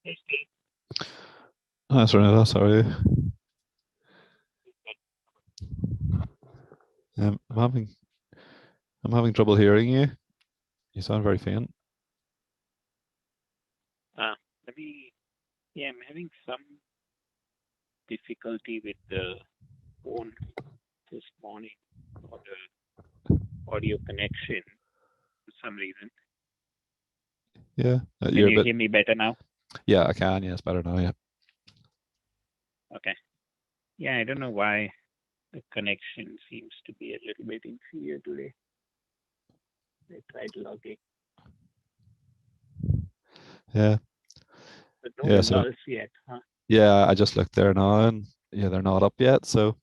That's right. Sorry. I'm having trouble hearing you. You sound very faint. Let me. Yeah, I'm having some difficulty with the phone this morning or the audio connection for some reason. Yeah. Can You're a you bit. hear me better now? Yeah, I can. Yeah, it's better now. Yeah. Okay. Yeah, I don't know why the connection seems to be a little bit inferior today. I tried logging, Yeah. but no Yeah. So results yet, huh? yeah, I just looked there now, and yeah, they're not up yet. So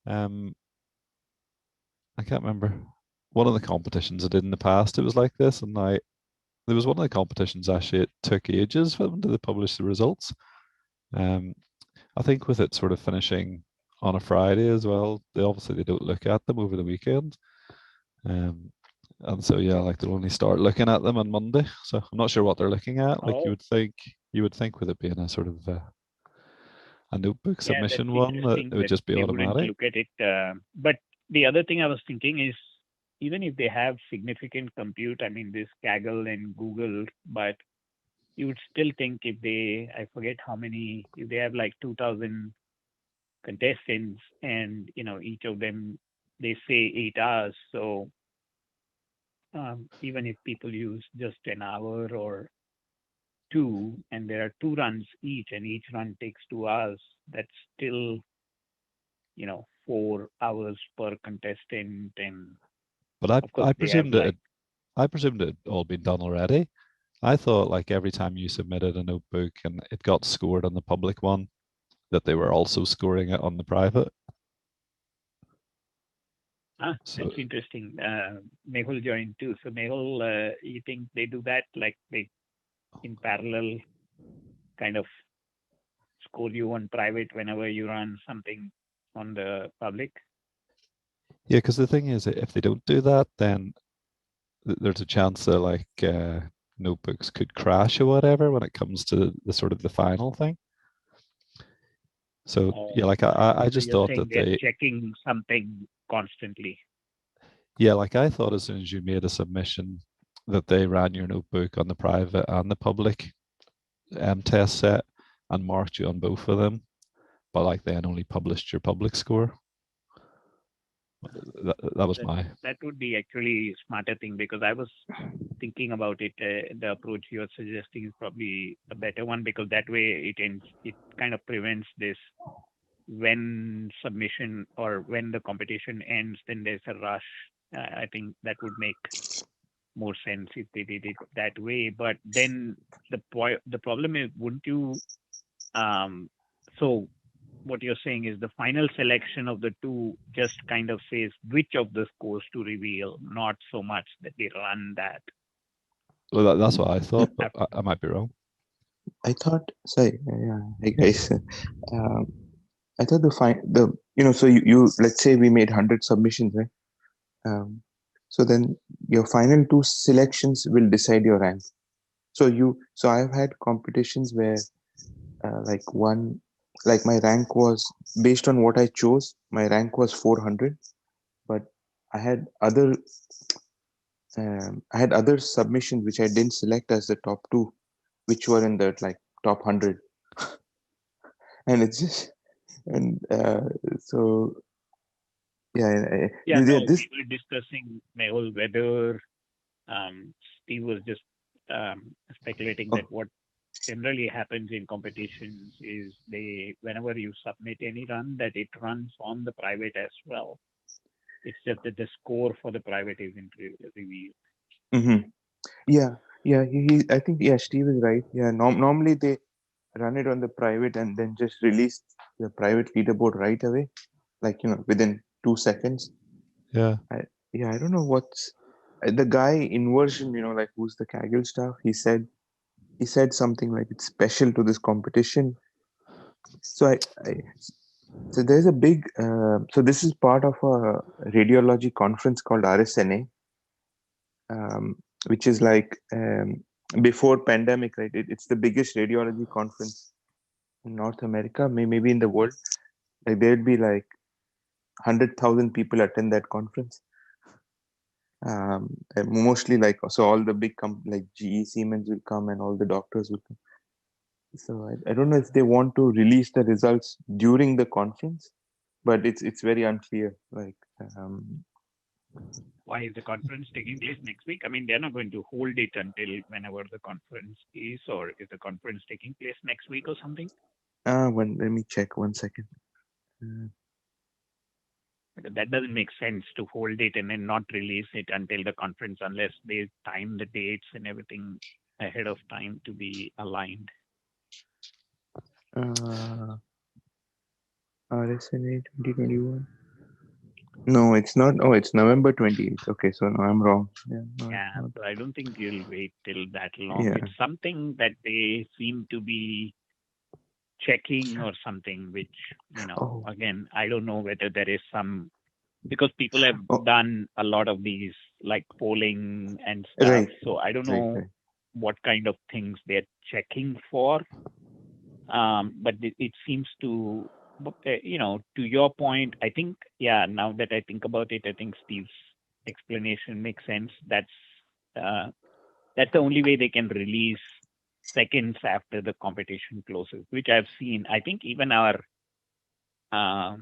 um, I can't remember one of the competitions I did in the past. It was like this, and there was one of the competitions actually. It took ages for them to publish the results. Um, I think with it sort of finishing on a Friday as well, they don't look at them over the weekend. Um, and so yeah, like they'll only start looking at them on Monday. So I'm not sure what they're looking at. Like Oh, you would think with it being a sort of a notebook yeah, that's submission one that interesting it would that just be they wouldn't automatic. look at it. But the other thing I was thinking is, even if they have significant compute, I mean, this Kaggle and Google, but you would still think if they, I forget how many, if they have like 2,000 contestants and, each of them, they say 8 hours. So even if people use just an hour or two, and there are two runs each, and each run takes 2 hours, that's still 4 hours per contestant, and But I of course I they have presumed like. it had all been done already. I thought like every time you submitted a notebook and it got scored on the public one, that they were also scoring it on the private. So That's interesting. Mehul joined too. So Mehul, you think they do that like they in parallel kind of score you on private whenever you run something on the public? yeah, because the thing is, if they don't do that, then there's a chance that like notebooks could crash or whatever when it comes to the sort of the final thing. So Oh, yeah, like I see. I So just you're thought saying that they're they checking something constantly. yeah, like I thought as soon as you made a submission that they ran your notebook on the private and the public test set and marked you on both of them, but like then only published your public score. That was That my that would be actually smarter thing because I was thinking about it. The approach you're suggesting is probably a better one because that way it kind of prevents this when submission or when the competition ends, then there's a rush. I think that would make more sense if they did it that way. But then the problem is, wouldn't you? Um, so what you're saying is the final selection of the two just kind of says which of the scores to reveal, not so much that they run that. well, that's what I thought, but After. I might be wrong. I thought, sorry, yeah, hey guys. Um, I thought so you let's say we made 100 submissions, right? So then your final two selections will decide your rank. So I've had competitions where like like my rank was based on what I chose. My rank was 400, but I had other I had other submissions which I didn't select as the top two, which were in the like top 100, and it's just and so yeah, Yeah, no, this we were discussing Mehul whether Steve was just speculating that oh, what generally happens in competitions is whenever you submit any run, that it runs on the private as well. It's just that the score for the private isn't revealed. hmm yeah, I think yeah, Steve is right. Yeah, normally they run it on the private and then just release the private leaderboard right away, like within 2 seconds. Yeah. I Yeah, I don't know what's the guy in version, like who's the Kaggle stuff. He said something like it's special to this competition. So I so there's a big so this is part of a radiology conference called RSNA, which is like before pandemic, right? It's the biggest radiology conference in North America, maybe in the world. Like there'd be like 100,000 people attend that conference. And mostly like so all the big like GE, Siemens will come, and all the doctors will come. So I don't know if they want to release the results during the conference, but it's very unclear. Like Why is the conference taking place next week? I mean, they're not going to hold it until whenever the conference is, or is the conference taking place next week or something? let me check 1 second. Because that doesn't make sense to hold it and then not release it until the conference unless they time the dates and everything ahead of time to be aligned. RSNA 2021. No, it's not. Oh, it's November 28th. Okay, so no, I'm wrong. Yeah, no, Yeah, it's not. so I don't think you'll wait till that long. Yeah. It's something that they seem to be checking or something, which, Oh, again, I don't know whether there is some, because people have oh, done a lot of these like polling and stuff. right, So I don't right, know right. what kind of things they're checking for. But it seems to, to your point, I think, yeah, now that I think about it, I think Steve's explanation makes sense. That's the only way they can release seconds after the competition closes, which I've seen. I think even our, the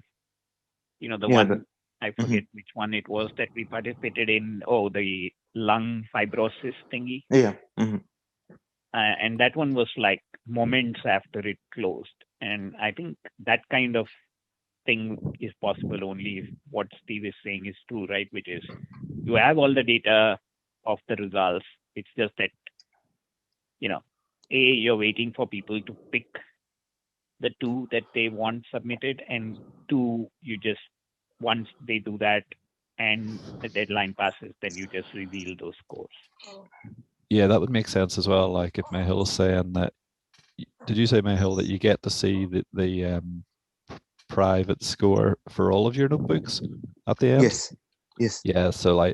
Yeah. one, I forget which one it was that we participated in. Oh, the lung fibrosis thingy. Yeah. And that one was like moments after it closed. And I think that kind of thing is possible only if what Steve is saying is true, right? Which is you have all the data of the results. It's just that, you're waiting for people to pick the two that they want submitted, and two, you just, once they do that and the deadline passes, then you just reveal those scores. Yeah, that would make sense as well. Like if Mehul's saying that, did you say, Mehul, that you get to see the private score for all of your notebooks at the end? Yes. Yes. Yeah, so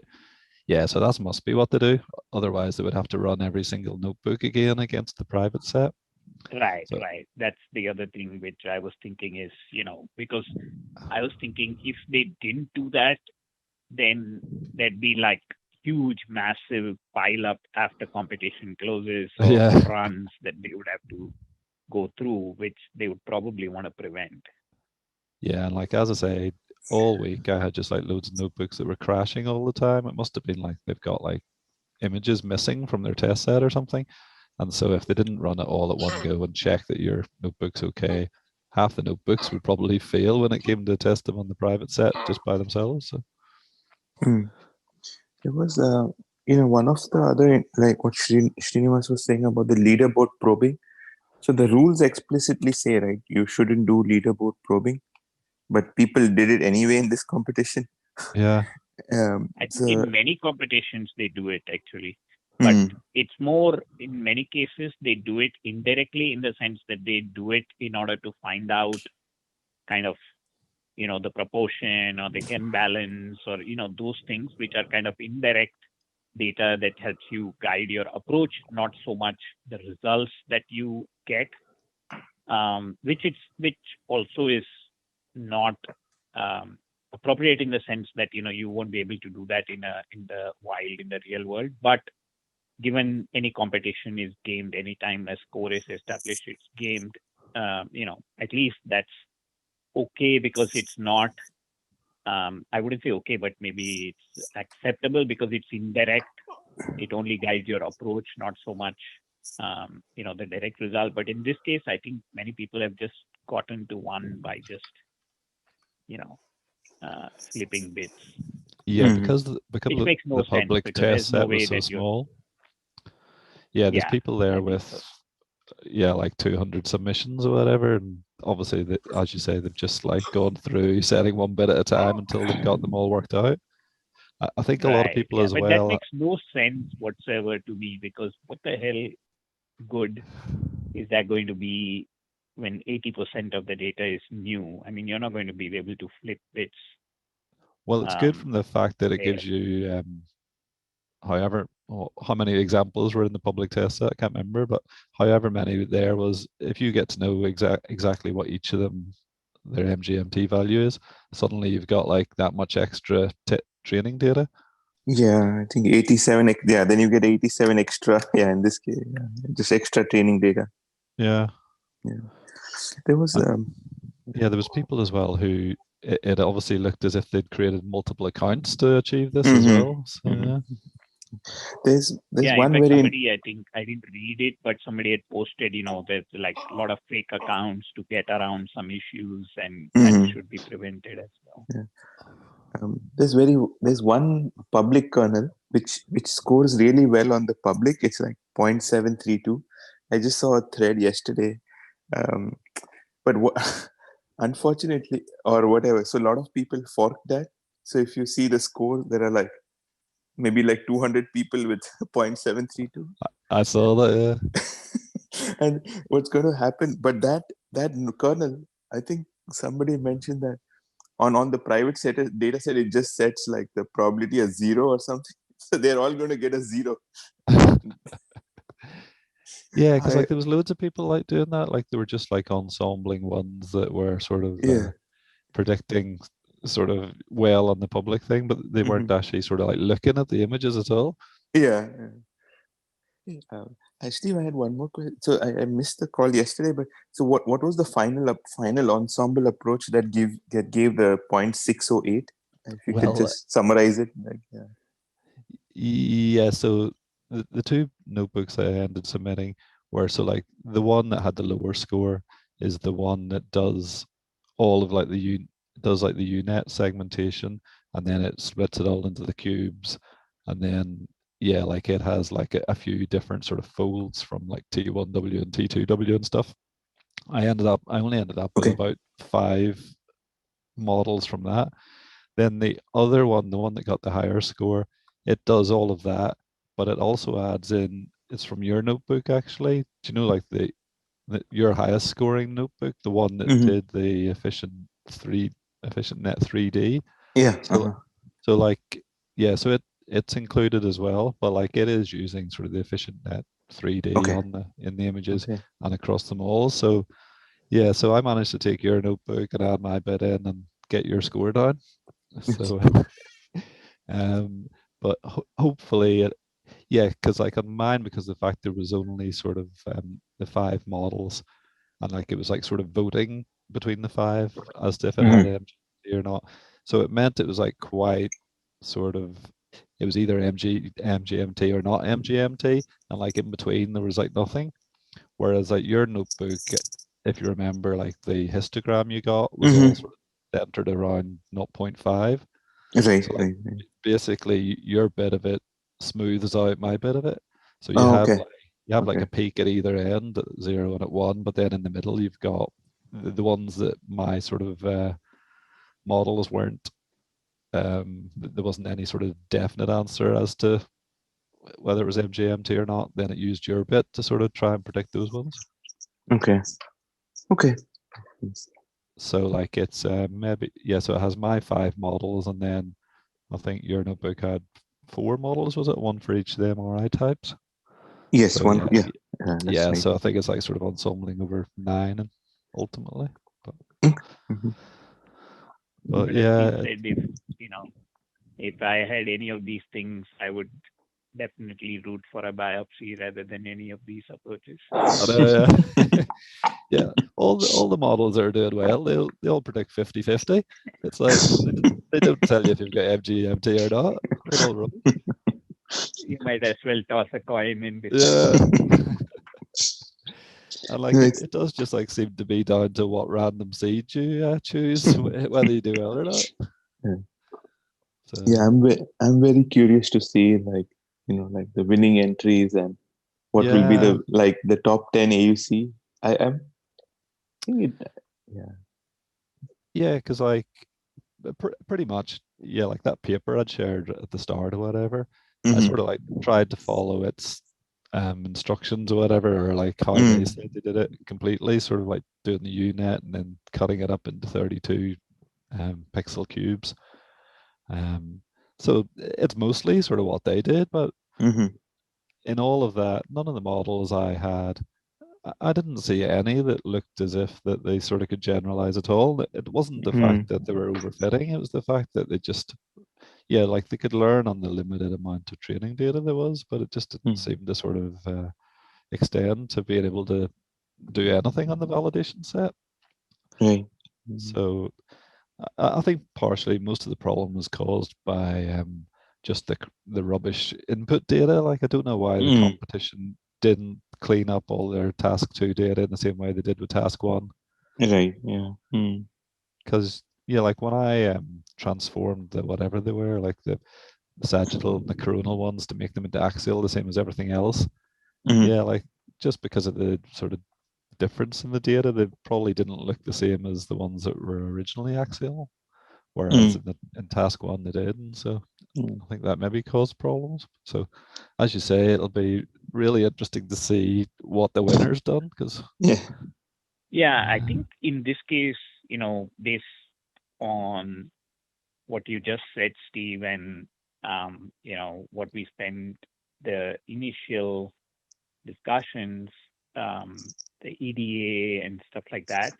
so that must be what they do. Otherwise, they would have to run every single notebook again against the private set. Right, So right. That's the other thing which I was thinking is, because I was thinking if they didn't do that, then there'd be like huge, massive pile up after competition closes of yeah, runs that they would have to go through, which they would probably want to prevent. yeah, and like as I say, all week I had just like loads of notebooks that were crashing all the time. It must have been like they've got like images missing from their test set or something. And so if they didn't run it all at one go and check that your notebook's okay, half the notebooks would probably fail when it came to test them on the private set just by themselves. So There was, one of the other, like what Srinivas was saying about the leaderboard probing. So the rules explicitly say, right, you shouldn't do leaderboard probing, but people did it anyway in this competition. yeah. I think So, in many competitions they do it actually, but it's more in many cases they do it indirectly in the sense that they do it in order to find out kind of the proportion or the imbalance or those things which are kind of indirect data that helps you guide your approach, not so much the results that you get, which also is not appropriate in the sense that you won't be able to do that in the wild, in the real world. But given any competition is gamed, anytime a score is established, it's gamed. At least that's okay because it's not. I wouldn't say okay, but maybe it's acceptable because it's indirect. It only guides your approach, not so much, the direct result. But in this case, I think many people have just gotten to one by just, flipping bits. Yeah, Mhm. because Which makes no the sense public because there's test no set was way so that you're. small. Yeah, there's Yeah, people there I think with so. like 200 submissions or whatever, and obviously, as you say, they've just like gone through setting one bit at a time until they've got them all worked out. I think a lot of Right. people Yeah, as but that well. makes no sense whatsoever to me because what the hell good is that going to be when 80% of the data is new? I mean, you're not going to be able to flip bits. Well, it's good from the fact that it There. gives you, however how many examples were in the public test set, I can't remember, but however many there was, if you get to know exactly what each of them, their MGMT value is, suddenly you've got like that much extra training data. Yeah, I think 87. Yeah, then you get 87 extra. Yeah, in this case, yeah, just extra training data. Yeah. Yeah, there was. Yeah, there was people as well who it obviously looked as if they'd created multiple accounts to achieve this as well. So yeah. There's Yeah, in one fact, very. somebody, I think, I didn't read it, but somebody had posted, there's like a lot of fake accounts to get around some issues, and that should be prevented as well. Yeah. There's one public kernel which scores really well on the public. It's like 0.732. I just saw a thread yesterday, but unfortunately, or whatever. So a lot of people forked that. So if you see the score, there are like maybe like 200 people with 0.732. I saw that. Yeah. And what's going to happen? But that kernel, I think somebody mentioned that on the private data set, it just sets like the probability as 0 or something. So they're all going to get a 0. Yeah, because like there was loads of people like doing that. Like they were just like ensembling ones that were sort of predicting sort of well on the public thing, but they weren't actually sort of like looking at the images at all. Yeah. Steve, I had one more question. So I missed the call yesterday, but so what was the final ensemble approach that gave the 0.608? If you could just summarize it, yeah. So the two notebooks I ended submitting were, so like the one that had the lower score is the one that does all of like the UNet segmentation, and then it splits it all into the cubes, and then yeah, like it has like a few different sort of folds from like T1W and T2W and stuff. I only ended up with about 5 models from that. Then the other one, the one that got the higher score, it does all of that, but it also adds in, it's from your notebook actually. Do you know like your highest scoring notebook, the one that did the efficient net 3D? Yeah. So like yeah, so it's included as well, but like it is using sort of the efficient net 3D in the images and across them all. So yeah, so I managed to take your notebook and add my bit in and get your score down. So but hopefully yeah, because like on mine, because the fact there was only sort of the 5 models, and like it was like sort of voting between the 5 as to if it had MGMT or not. So it meant it was like quite sort of, it was either MGMT or not MGMT, and like in between there was like nothing. Whereas like your notebook, if you remember, like the histogram you got was all sort of centered around 0.5. Right. So like basically your bit of it smooths out my bit of it. So you have like a peak at either end, at 0 and at 1, but then in the middle you've got the ones that my sort of models weren't. There wasn't any sort of definite answer as to whether it was MGMT or not. Then it used your bit to sort of try and predict those ones. Okay. So like it's maybe, yeah, so it has my 5 models, and then I think your notebook had 4 models, was it? One for each of the MRI types? Yes, so, one. Yeah. Yeah, right. So I think it's like sort of ensembling over 9 and ultimately. But yeah. Said, if I had any of these things, I would definitely root for a biopsy rather than any of these approaches. Yeah, all the models are doing well. They all predict 50-50. It's like they don't tell you if you've got MGMT or not. They're all wrong. You might as well toss a coin in this. Yeah. And like it does just like seem to be down to what random seed you choose, whether you do well or not. So, yeah, I'm very curious to see like like the winning entries and what will be the top 10 AUC. I think it. Yeah, because like pretty much, yeah, like that paper I'd shared at the start or whatever, I sort of like tried to follow its instructions or whatever, or like how they said they did it completely, sort of like doing the UNet and then cutting it up into 32 pixel cubes. So it's mostly sort of what they did, but Mm-hmm. In all of that, none of the models I had, I didn't see any that looked as if that they sort of could generalize at all. It wasn't the fact Mm. that they were overfitting, it was the fact that they just, yeah, like they could learn on the limited amount of training data there was, but it just didn't Mm. seem to sort of extend to being able to do anything on the validation set. Right. So I think partially most of the problem was caused by just the rubbish input data. Like I don't know why the Mm. competition didn't clean up all their task 2 data in the same way they did with task 1. Right. Yeah. Mm. Because yeah, like when I transformed the whatever they were, like the sagittal and the coronal ones to make them into axial, the same as everything else. Mm. Yeah, like just because of the sort of difference in the data, they probably didn't look the same as the ones that were originally axial. Whereas Mm. in task 1 they did, and so Mm. I think that maybe caused problems. So, as you say, it'll be really interesting to see what the winner's done because Yeah. Yeah, I think in this case, based on what you just said, Steve, and what we spent the initial discussions, the EDA and stuff like that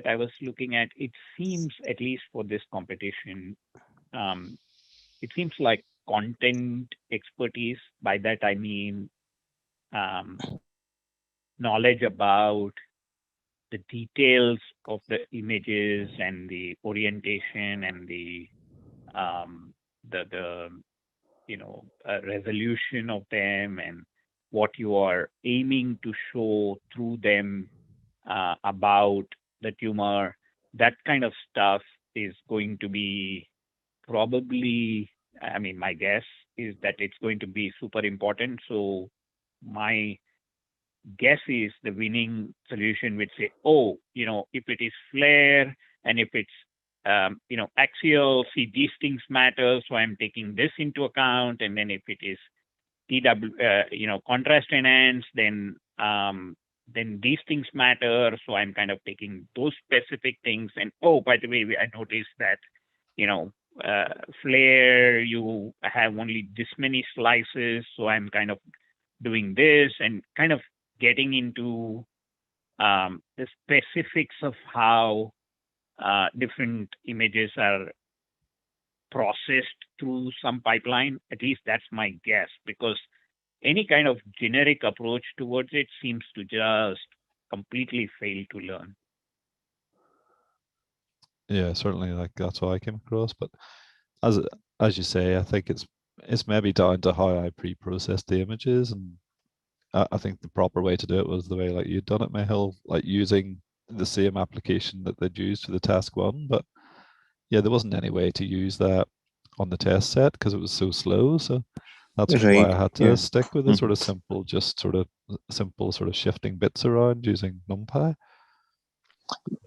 I was looking at, it seems, at least for this competition, um, it seems like content expertise. By that I mean um, knowledge about the details of the images and the orientation and um, the resolution of them and what you are aiming to show through them about the tumor. That kind of stuff is going to be probably, I mean, my guess is that it's going to be super important. So my guess is the winning solution would say, oh, if it is flare and if it's axial, see, these things matter, so I'm taking this into account. And then if it is contrast enhanced, then these things matter, so I'm kind of taking those specific things. And oh, by the way, I noticed that you know flare, you have only this many slices, so I'm kind of doing this, and kind of getting into the specifics of how different images are processed through some pipeline. At least that's my guess, because any kind of generic approach towards it seems to just completely fail to learn. yeah, certainly like that's what I came across. But as as you say, I think it's maybe down to how I pre-process the images, and I think the proper way to do it was the way like you'd done it, Mehul, like using the same application that they'd used for the task 1. But yeah, there wasn't any way to use that on the test set because it was so slow. So that's why Right. I had to Yeah. stick with a Mm. sort of simple, just sort of simple sort of shifting bits around using NumPy.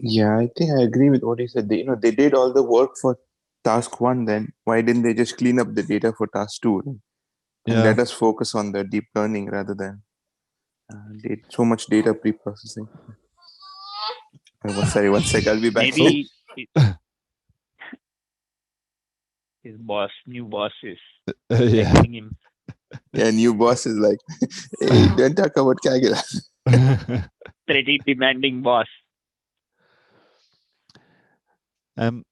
Yeah, I think I agree with what he said. They did all the work for task one. Then why didn't they just clean up the data for task two and Yeah. let us focus on the deep learning rather than so much data pre-processing? Sorry, one sec. I'll be back. Oh. Maybe his new boss is Yeah. texting him. Yeah, new boss is like, hey, don't talk about Kaggle. Pretty demanding boss. um,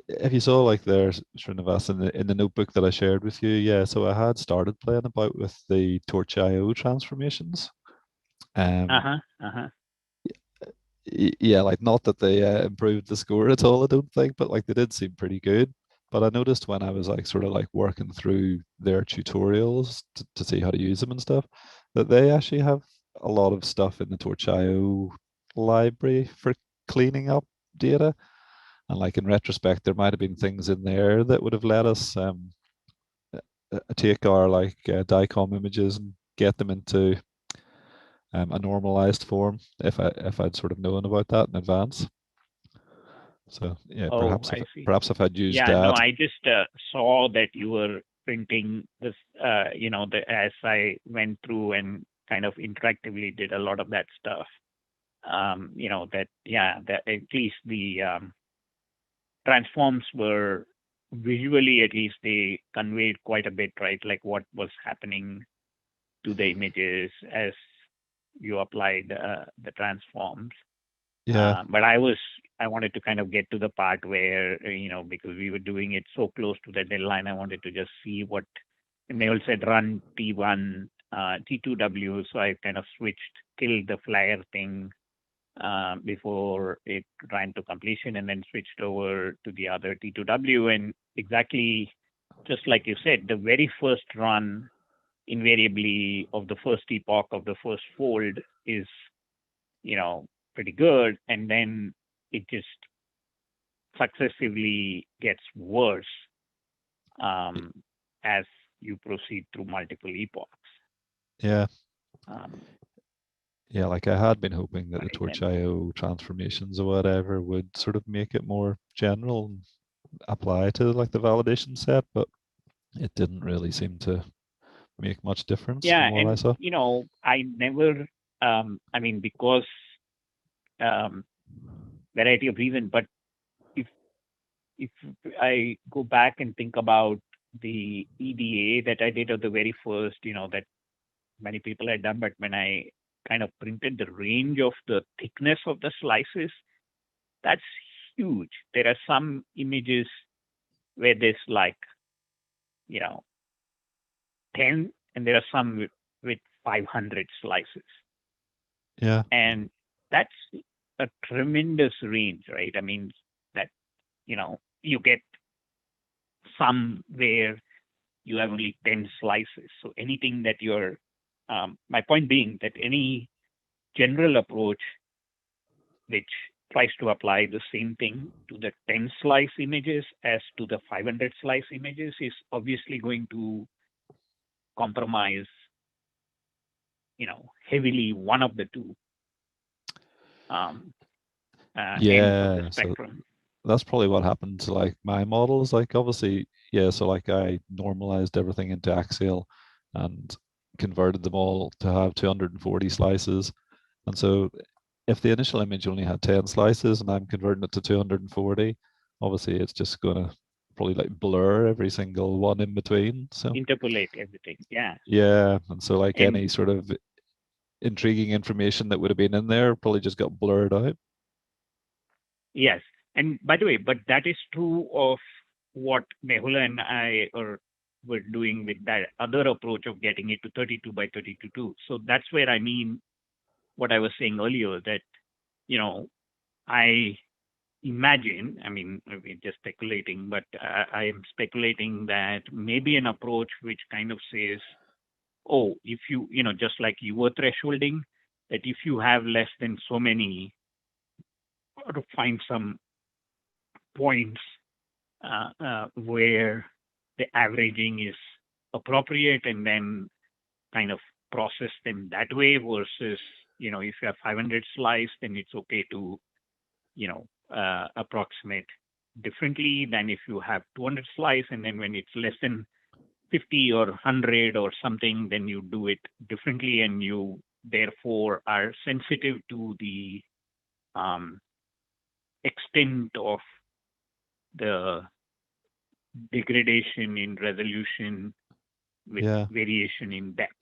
if you saw like there, Srinivas, in the notebook that I shared with you, yeah. So I had started playing about with the Torch.io transformations. Um, Uh-huh. Uh-huh. yeah, like not that they improved the score at all, I don't think, but like they did seem pretty good. But I noticed when I was like sort of like working through their tutorials to see how to use them and stuff, that they actually have a lot of stuff in the Torch.io library for cleaning up data. And like in retrospect, there might have been things in there that would have let us take our like DICOM images and get them into a normalized form if I'd sort of known about that in advance. So yeah, Oh, I see. perhaps if I'd used Yeah, no, that. I just saw that you were printing this, as I went through and kind of interactively did a lot of that stuff. That at least the transforms were visually at least they conveyed quite a bit, right? Like what was happening to the images as you applied the transforms. Yeah. But I wanted to kind of get to the part where, because we were doing it so close to the deadline, I wanted to just see what, and they all said run T1, T2W. So I kind of killed the flyer thing before it ran to completion and then switched over to the other T2W. And exactly just like you said, the very first run invariably of the first epoch of the first fold is, pretty good. And then it just successively gets worse as you proceed through multiple epochs. Yeah. Um, Yeah, like I had been hoping that the right. Torch.io transformations or whatever would sort of make it more general and apply to like the validation set, but it didn't really seem to make much difference from Yeah, what I and saw. I never, because variety of reasons, but if if I go back and think about the EDA that I did at the very first, that many people had done, but when I kind of printed the range of the thickness of the slices, that's huge. There are some images where there's like, 10, and there are some with 500 slices. Yeah. And that's a tremendous range, right? I mean, that, you get some where you have only 10 slices. So anything that my point being that any general approach which tries to apply the same thing to the 10 slice images as to the 500 slice images is obviously going to compromise, heavily one of the two ends of the Yeah. So spectrum. that's probably what happened to like my models. Like obviously, yeah, so like I normalized everything into Axial and converted them all to have 240 slices. And so if the initial image only had 10 slices and I'm converting it to 240, obviously it's just gonna probably like blur every single one in between. So Interpolate everything. Yeah. yeah, and so like And any sort of intriguing information that would have been in there probably just got blurred out. yes. And by the way, but that is true of what Mehula and I were doing with that other approach of getting it to 32 by 32 too. So that's where I mean what I was saying earlier that, I imagine, I mean, we're just speculating, but I am speculating that maybe an approach which kind of says, oh, if you, just like you were thresholding, that if you have less than so many, or to find some points where the averaging is appropriate and then kind of process them that way versus, if you have 500 slice, then it's okay to, approximate differently than if you have 200 slice. And then when it's less than 50 or 100 or something, then you do it differently and you therefore are sensitive to the um, extent of the degradation in resolution with Yeah. variation in depth.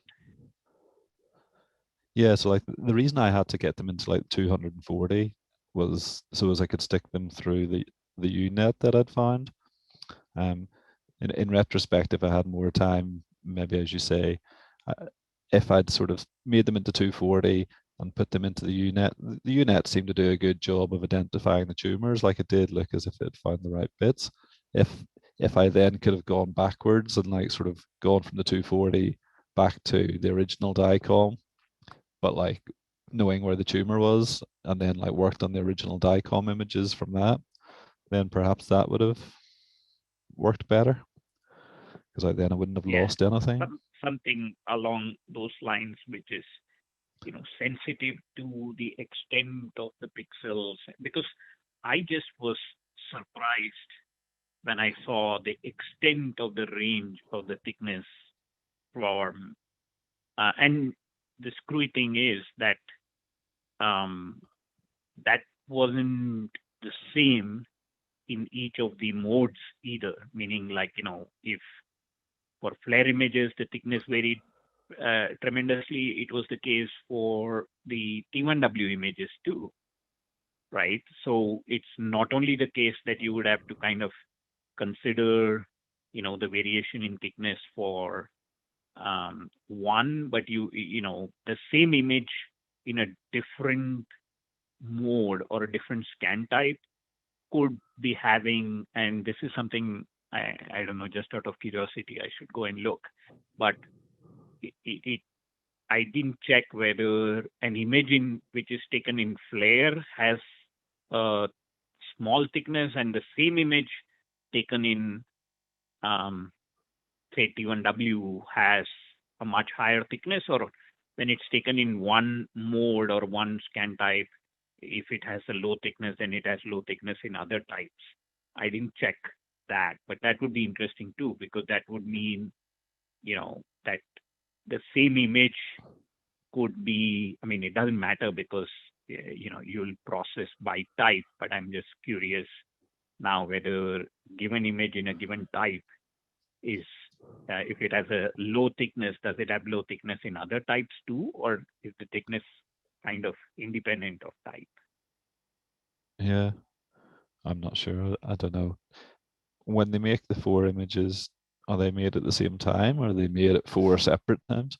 Yeah, so like the reason I had to get them into like 240 was so as I could stick them through the UNet that I'd found. Um, in retrospect, if I had more time, maybe as you say, uh, if I'd sort of made them into 240 and put them into the UNet, the UNet seemed to do a good job of identifying the tumors. Like it did look as if it found the right bits. If if I then could have gone backwards and like sort of gone from the 240 back to the original DICOM, but like knowing where the tumor was and then like worked on the original DICOM images from that, then perhaps that would have worked better because then I wouldn't have Yeah, lost anything. something along those lines, which is sensitive to the extent of the pixels. Because I just was surprised when I saw the extent of the range of the thickness form. And the screwy thing is that that wasn't the same in each of the modes either, meaning like, if for flare images, the thickness varied tremendously. It was the case for the T1W images too, right? So it's not only the case that you would have to kind of consider, the variation in thickness for one, but the same image in a different mode or a different scan type could be having, and this is something I don't know, just out of curiosity, I should go and look, but I didn't check whether an image which is taken in flare has a small thickness and the same image taken in say T1W has a much higher thickness, or when it's taken in one mode or one scan type, if it has a low thickness, then it has low thickness in other types. I didn't check that, but that would be interesting too, because that would mean, that the same image could be, I mean, it doesn't matter because, you'll process by type, but I'm just curious now whether given image in a given type is, if it has a low thickness, does it have low thickness in other types too, or is the thickness kind of independent of type? Yeah, I'm not sure. I don't know. When they make the 4 images, are they made at the same time, or are they made at 4 separate times?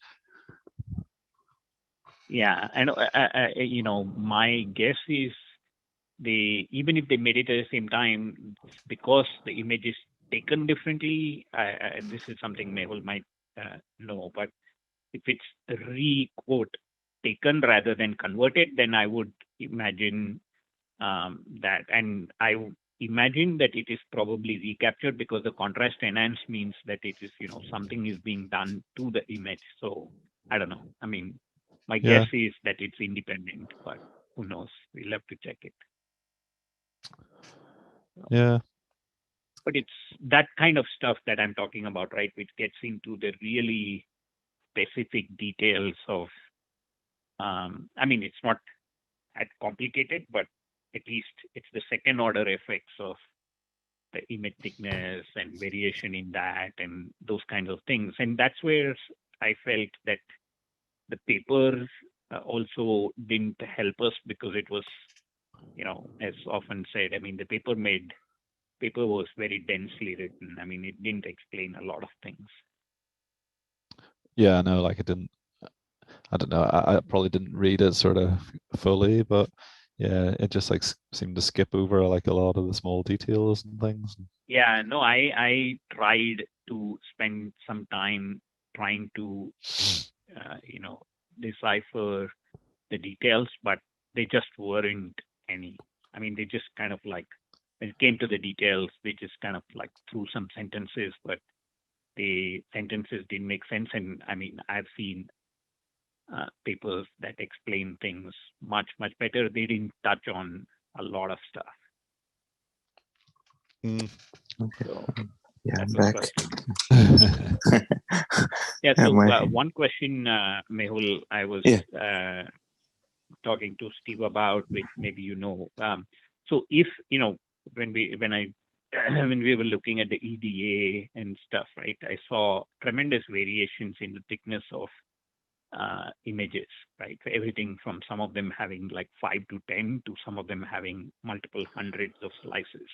Yeah, and my guess is even if they made it at the same time, because the image is taken differently. This is something Mehul might know, but if it's re-quote taken rather than converted, then I would imagine that, and I imagine that it is probably recaptured, because the contrast enhanced means that it is, something is being done to the image. So I don't know. I mean, my guess is that it's independent, but who knows? We'll have to check it. Yeah. But it's that kind of stuff that I'm talking about, right? Which gets into the really specific details of, I mean, it's not that complicated, but at least it's the second order effects of the image thickness and variation in that and those kinds of things. And that's where I felt that the paper also didn't help us, because it was, as often said, I mean, the paper was very densely written. I mean, it didn't explain a lot of things. Yeah, no, like I don't know. I probably didn't read it sort of fully, but yeah, it just like seemed to skip over like a lot of the small details and things. Yeah, no, I tried to spend some time trying to, decipher the details, but they just weren't any. I mean, they just kind of like, when it came to the details, they just kind of like threw some sentences, but the sentences didn't make sense. And I mean, I've seen papers that explain things much, much better. They didn't touch on a lot of stuff. Okay. So Yeah, that I'm was back. Yeah, so one question, Mehul, I was talking to Steve about, which maybe so if, when we were looking at the EDA and stuff, right, I saw tremendous variations in the thickness of images, right? Everything from some of them having like 5 to 10 to some of them having multiple hundreds of slices,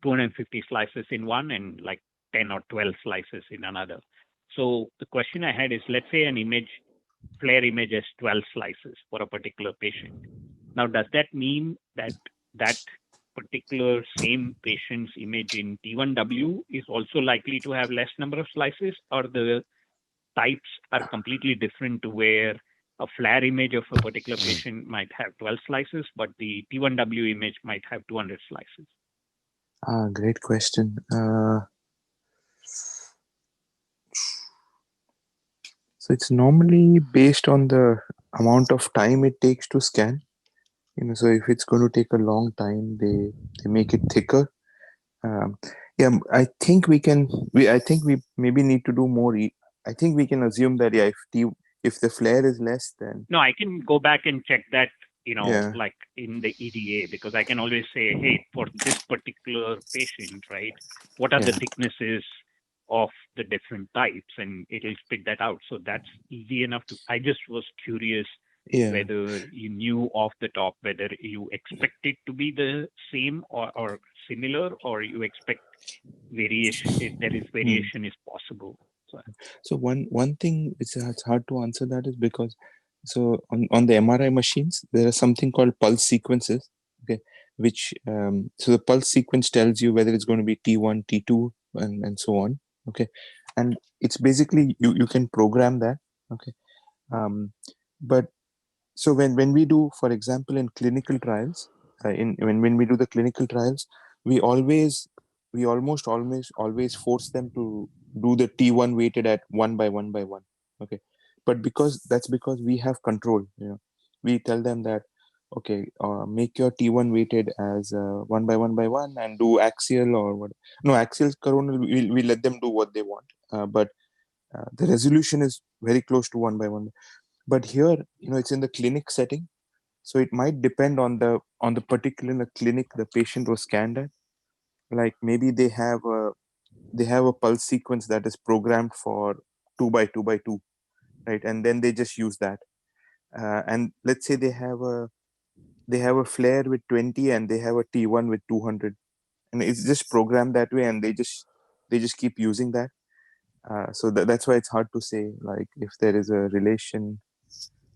250 slices in one and like 10 or 12 slices in another. So the question I had is, let's say an flare image has 12 slices for a particular patient. Now, does that mean that that particular same patient's image in T1W is also likely to have less number of slices, or the types are completely different, to where a flare image of a particular patient might have 12 slices, but the T1W image might have 200 slices? Great question. So it's normally based on the amount of time it takes to scan. So if it's going to take a long time, they make it thicker. Yeah, I think we maybe need to do more. I think we can assume that if the flare is less, then no, I can go back and check that Yeah. like in the EDA, because I can always say, hey, for this particular patient, right, what are the Yeah. thicknesses of the different types, and it'll spit that out. So that's easy enough to. I just was curious Yeah. whether you knew off the top whether you expect it to be the same or similar, or you expect variation. If there is Hmm. variation, is possible. So, So one thing it's hard to answer that is because so on the MRI machines there is something called pulse sequences. Okay, which so the pulse sequence tells you whether it's going to be T1, T2, and so on. Okay, and it's basically you can program that. Okay, um, but so when we do, for example, in clinical trials, in when we do the clinical trials, we always we always force them to do the T1 weighted at one by one by one. Okay, but because we have control, we tell them that okay, make your T1 weighted as one by one and do axial or what. No, axial coronal we let them do what they want, but the resolution is very close to one by one. But here, it's in the clinic setting, so it might depend on the particular clinic the patient was scanned at. Like maybe they have a pulse sequence that is programmed for 2 by 2 by 2, right? And then they just use that. And let's say they have a flare with 20 and they have a T1 with 200, and it's just programmed that way, and they just keep using that. So that's why it's hard to say like if there is a relation.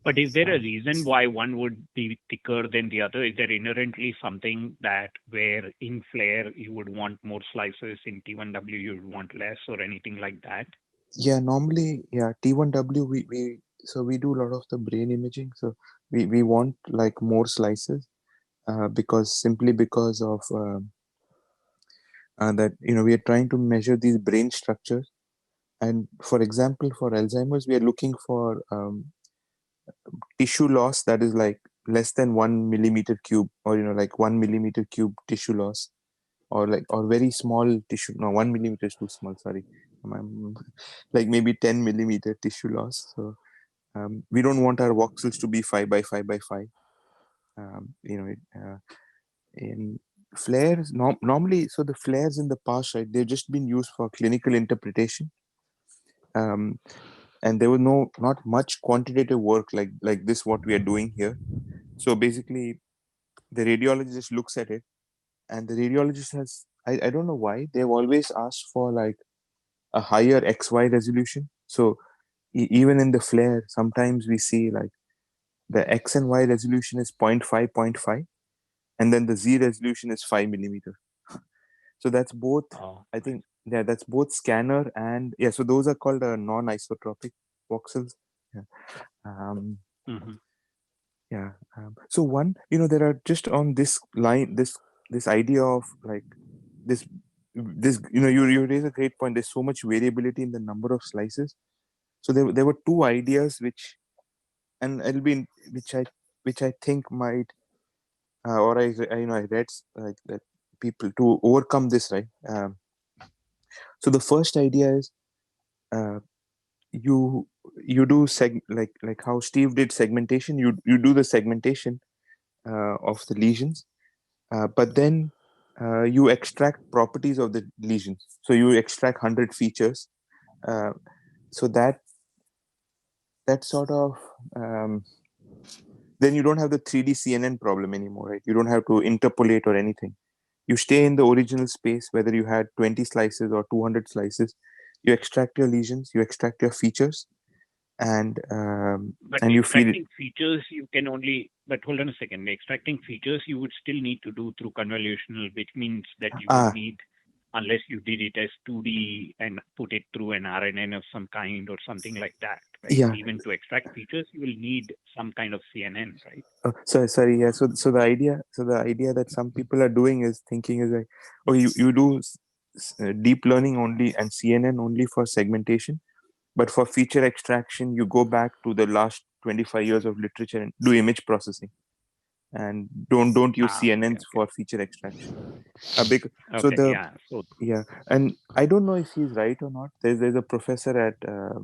but is there a Um, reason why one would be thicker than the other? Is there inherently something that where in flare you would want more slices, in T1W you would want less, or anything like that? Yeah, normally, yeah, T1W, we do a lot of the brain imaging. So we want like more slices, simply because of that, we are trying to measure these brain structures. And for example, for Alzheimer's, we are looking for tissue loss that is like less than 1 millimeter cube, or, like 1 millimeter cube tissue loss, or very small tissue. No, 1 millimeter is too small. Sorry. Like maybe 10 millimeter tissue loss. So we don't want our voxels to be 5 by 5 by 5. In flares, normally, so the flares in the past, right, they've just been used for clinical interpretation. Um, and there was not much quantitative work like this, what we are doing here. So basically, the radiologist looks at it, and the radiologist I don't know why, they've always asked for like a higher XY resolution. So even in the flare, sometimes we see like the X and Y resolution is zero point 0.5, and then the Z resolution is 5 millimeter. So that's both, Oh, I think, yeah, that's both scanner and, yeah, so those are called non-isotropic voxels. Yeah. Um, hmm. yeah. So one, there are just on this line, this idea of like this, you raise a great point. There's so much variability in the number of slices. So there were two ideas which, and it'll be, which I think might, or I read like that people to overcome this, right? So the first idea is uh, you you do like how Steve did segmentation. You do the segmentation of the lesions, but then you extract properties of the lesions. So you extract 100 features. Uh, so that sort of then you don't have the 3D CNN problem anymore, right? You don't have to interpolate or anything. You stay in the original space, whether you had 20 slices or 200 slices. You extract your lesions, you extract your features, and But you feed it. extracting features, you can only. But hold on a second. Extracting features, you would still need to do through convolutional, which means that you would Ah, need, unless you did it as 2D and put it through an RNN of some kind or something like that, right? yeah. Even to extract features, you will need some kind of CNN, right? Sorry. Yeah. So the idea that some people are doing is thinking is like, oh, you do deep learning only and CNN only for segmentation, but for feature extraction, you go back to the last 25 years of literature and do image processing, and don't use Ah, okay, CNNs okay, for feature extraction. Big so okay. the Yeah. So, Yeah, and I don't know if he's right or not. There's a professor at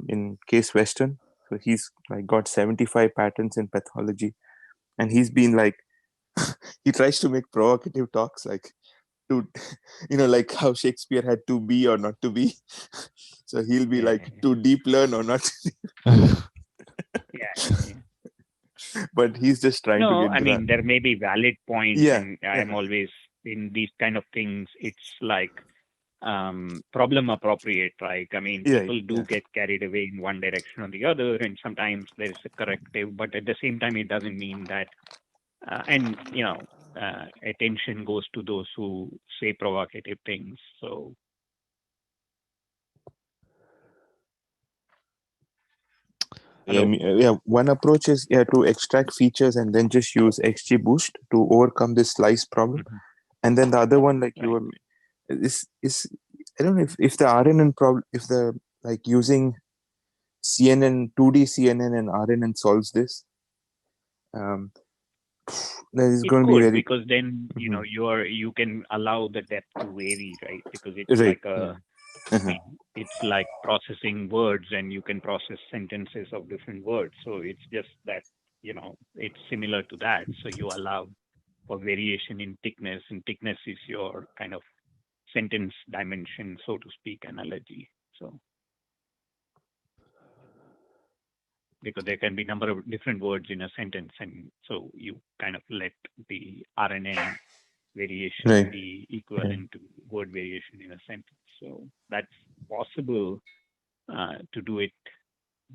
in Case Western, so he's like got 75 patents in pathology, and he's been like, he tries to make provocative talks like to, like how Shakespeare had to be or not to be. So he'll be like to deep learn or not. Yeah. But he's just trying to No, get I mean, there may be valid points, Yeah. and I'm always in these kind of things. It's like problem appropriate, right? I mean, people do get carried away in one direction or the other, and sometimes there's a corrective, but at the same time, it doesn't mean that, attention goes to those who say provocative things. So, One approach is to extract features and then just use XGBoost to overcome this slice problem. And then the other one, like you were, is I don't know if the RNN problem, if the like using CNN 2D CNN and RNN solves this. That is going to be very, because then you can allow the depth to vary, right? Because it's like it's like processing words, and you can process sentences of different words. So it's just that it's similar to that. So you allow for variation in thickness, and thickness is your kind of sentence dimension, so to speak, analogy. So because there can be number of different words in a sentence, and so you kind of let the RNN variation be equivalent to word variation in a sentence. So that's possible to do it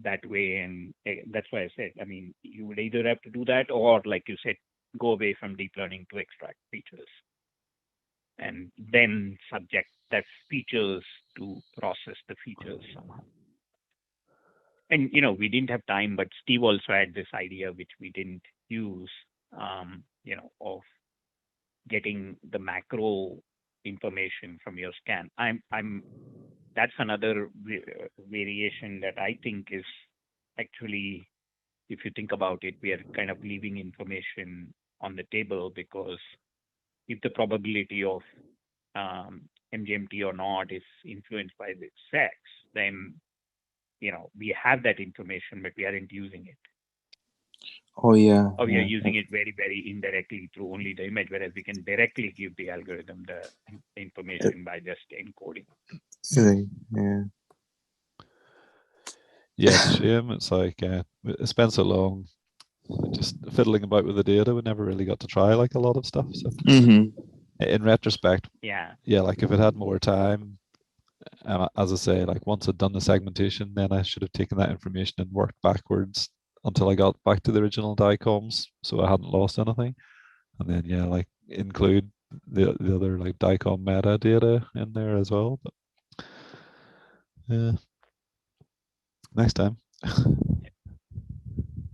that way, and that's why I said, I mean, you would either have to do that, or like you said, go away from deep learning to extract features, and then subject that features to process the features somehow. And we didn't have time, but Steve also had this idea which we didn't use, of getting the macro information from your scan. That's another variation that I think is actually, if you think about it, we are kind of leaving information on the table, because if the probability of MGMT or not is influenced by the sex, then we have that information, but we aren't using it. Or we are using it very, very indirectly through only the image, whereas we can directly give the algorithm the information by just encoding. Yeah, it's a shame. It's like it spent so long just fiddling about with the data. We never really got to try like a lot of stuff. So in retrospect, like if it had more time, as I say, like once I'd done the segmentation, then I should have taken that information and worked backwards until I got back to the original DICOMs, so I hadn't lost anything. And then like include the other like DICOM metadata in there as well. But next time.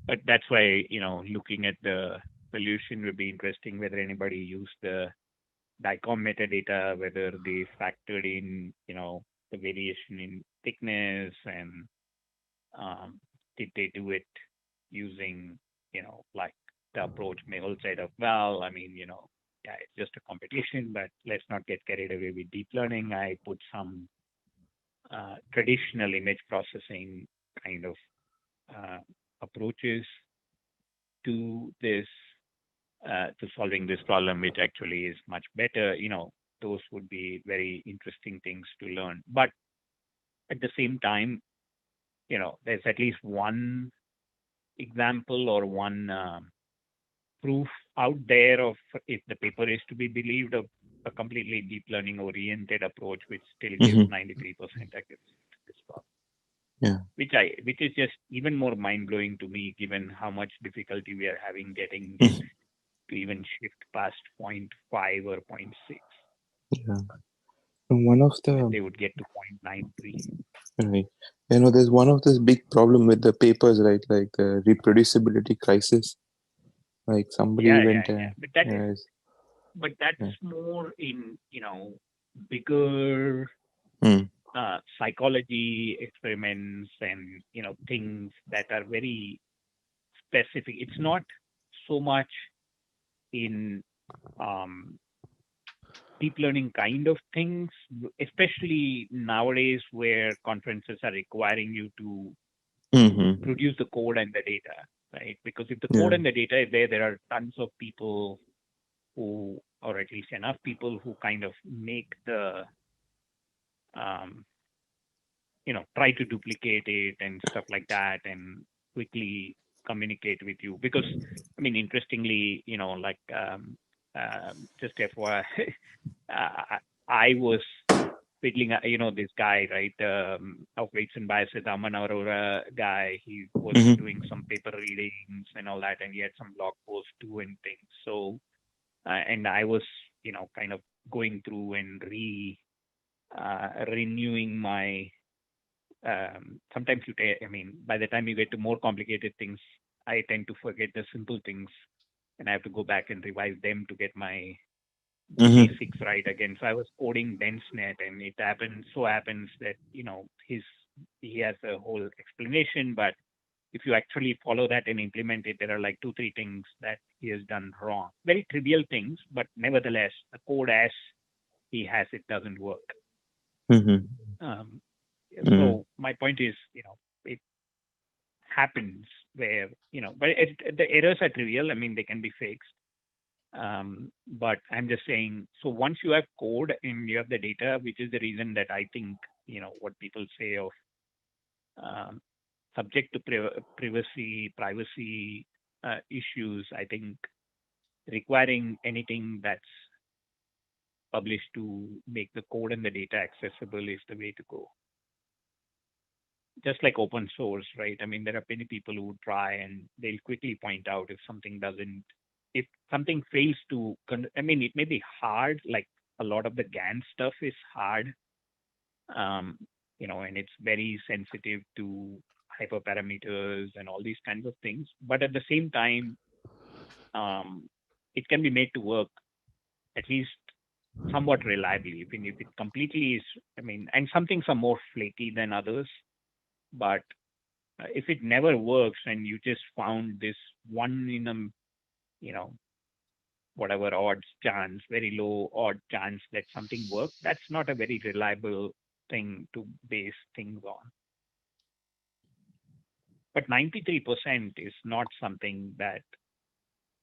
But that's why looking at the solution would be interesting. Whether anybody used the DICOM metadata, whether they factored in the variation in thickness, and did they do it using like the approach Mehul said of, well, I mean, it's just a competition, but let's not get carried away with deep learning. I put some traditional image processing kind of approaches to this, to solving this problem, which actually is much better. Those would be very interesting things to learn. But at the same time, there's at least one example or one proof out there of, if the paper is to be believed, of a completely deep learning oriented approach which still gives 93% accuracy to this problem. Which is just even more mind blowing to me, given how much difficulty we are having getting to even shift past 0.5 or 0.6. One of the they would get to 0.93. Right. There's one of this big problem with the papers, right? Like the reproducibility crisis. Like somebody went. But that's more in bigger psychology experiments, and things that are very specific. It's not so much in deep learning kind of things, especially nowadays where conferences are requiring you to produce the code and the data. right? Because if the code and the data is there are tons of people who, or at least enough people who kind of make the, try to duplicate it and stuff like that and quickly communicate with you. Because, I mean, interestingly, like, just FYI, I was fiddling, this guy, right, of Weights and Biases, Aman Aurora guy, he was doing some paper readings and all that, and he had some blog posts too and things. So, and I was, kind of going through and renewing my, sometimes I mean, by the time you get to more complicated things, I tend to forget the simple things and I have to go back and revise them to get my basics right again. So I was coding DenseNet, and it happens that he has a whole explanation, but if you actually follow that and implement it, there are like 2-3 things that he has done wrong. Very trivial things, but nevertheless, the code as he has it doesn't work. So my point is, it happens where but the errors are trivial. I mean, they can be fixed. But I'm just saying, so once you have code and you have the data, which is the reason that I think, what people say of subject to privacy issues, I think requiring anything that's published to make the code and the data accessible is the way to go. Just like open source, right? I mean, there are many people who would try and they'll quickly point out if something fails to, I mean, it may be hard, like a lot of the GAN stuff is hard, and it's very sensitive to hyperparameters and all these kinds of things. But at the same time, it can be made to work at least somewhat reliably. Even if it completely is, I mean, and some things are more flaky than others, but if it never works and you just found this one in a, whatever odds chance, very low odd chance that something worked, that's not a very reliable thing to base things on. But 93% is not something that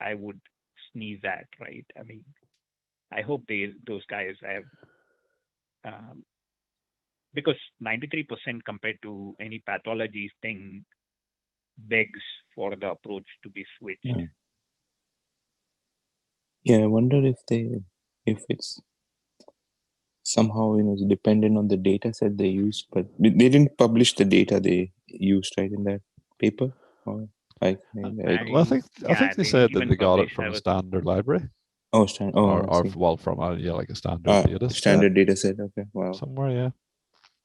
I would sneeze at, right? I mean, I hope those guys have, because 93% compared to any pathology thing begs for the approach to be switched. Yeah, I wonder if it's somehow dependent on the data set they used, but they didn't publish the data they used, right, in that paper. Or I think they said that they got it from a standard library. Or from like a standard data set. Standard data set. Okay, wow. Somewhere, yeah.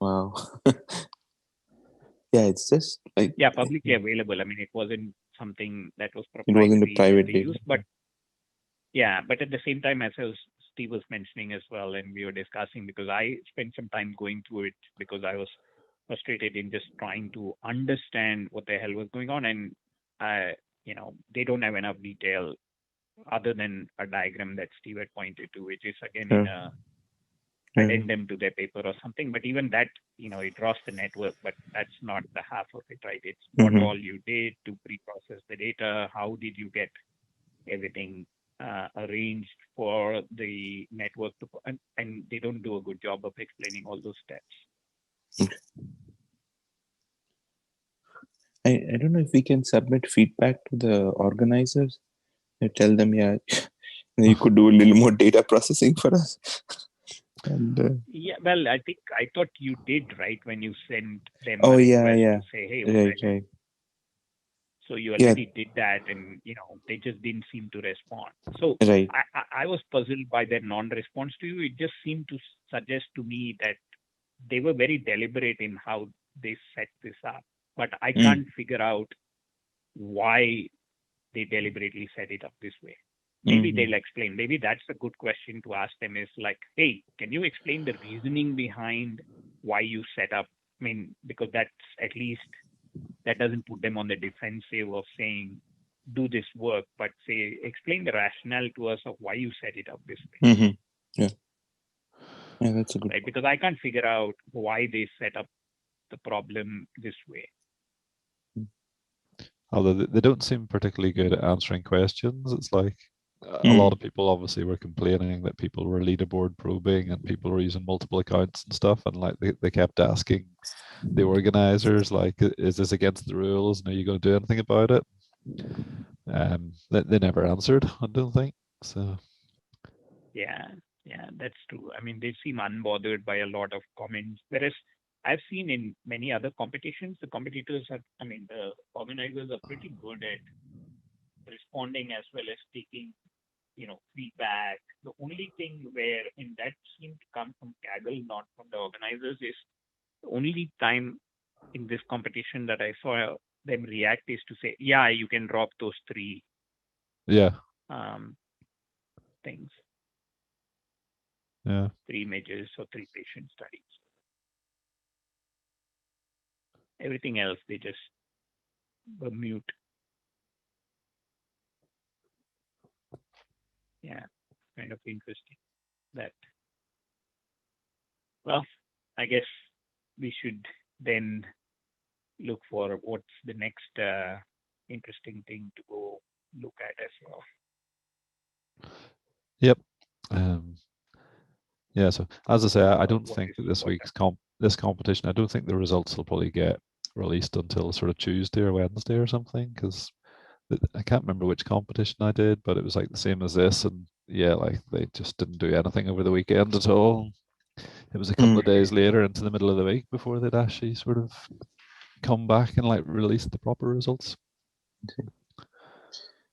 Wow. Yeah, it's just like publicly available. I mean, it wasn't something that was It proprietary. wasn't a private data. Used, but at the same time, as Steve was mentioning as well, and we were discussing, because I spent some time going through it because I was frustrated in just trying to understand what the hell was going on, and they don't have enough detail other than a diagram that Steve had pointed to, which is again in a addendum to their paper or something. But even that, it draws the network, but that's not the half of it, right? It's what all you did to pre-process the data. How did you get everything arranged for the network to, and they don't do a good job of explaining all those steps. I don't know if we can submit feedback to the organizers and tell them, you could do a little more data processing for us. And well, I thought you did, right, when you sent them a request to say, hey, right. So you already did that, and they just didn't seem to respond. So I was puzzled by their non-response to you. It just seemed to suggest to me that they were very deliberate in how they set this up, but I can't figure out why they deliberately set it up this way. Maybe they'll explain. Maybe that's a good question to ask them, is like, hey, can you explain the reasoning behind why you set up? I mean, because that's at least, that doesn't put them on the defensive of saying, do this work, but say, explain the rationale to us of why you set it up this way. Yeah, that's a good right? Because I can't figure out why they set up the problem this way. Although they don't seem particularly good at answering questions. It's like a lot of people obviously were complaining that people were leaderboard probing and people were using multiple accounts and stuff. And like they kept asking the organizers, like, is this against the rules? And are you going to do anything about it? They never answered, I don't think. So Yeah, that's true. I mean, they seem unbothered by a lot of comments. Whereas I've seen in many other competitions, the competitors are, I mean, the organizers are pretty good at responding as well as taking, feedback. The only thing where, and that seemed to come from Kaggle, not from the organizers, is the only time in this competition that I saw them react is to say, yeah, you can drop those three yeah, things, yeah. 3 images or 3 patient studies. Everything else, they just were mute. Yeah, kind of interesting that. Well, I guess we should then look for what's the next interesting thing to go look at as well. Yep. Yeah, so as I say, I don't What think is that this important? week's this competition, I don't think the results will probably get released until sort of Tuesday or Wednesday or something, because I can't remember which competition I did, but it was like the same as this, and yeah, like they just didn't do anything over the weekend at all. It was a couple of days later into the middle of the week before they'd actually sort of come back and like release the proper results.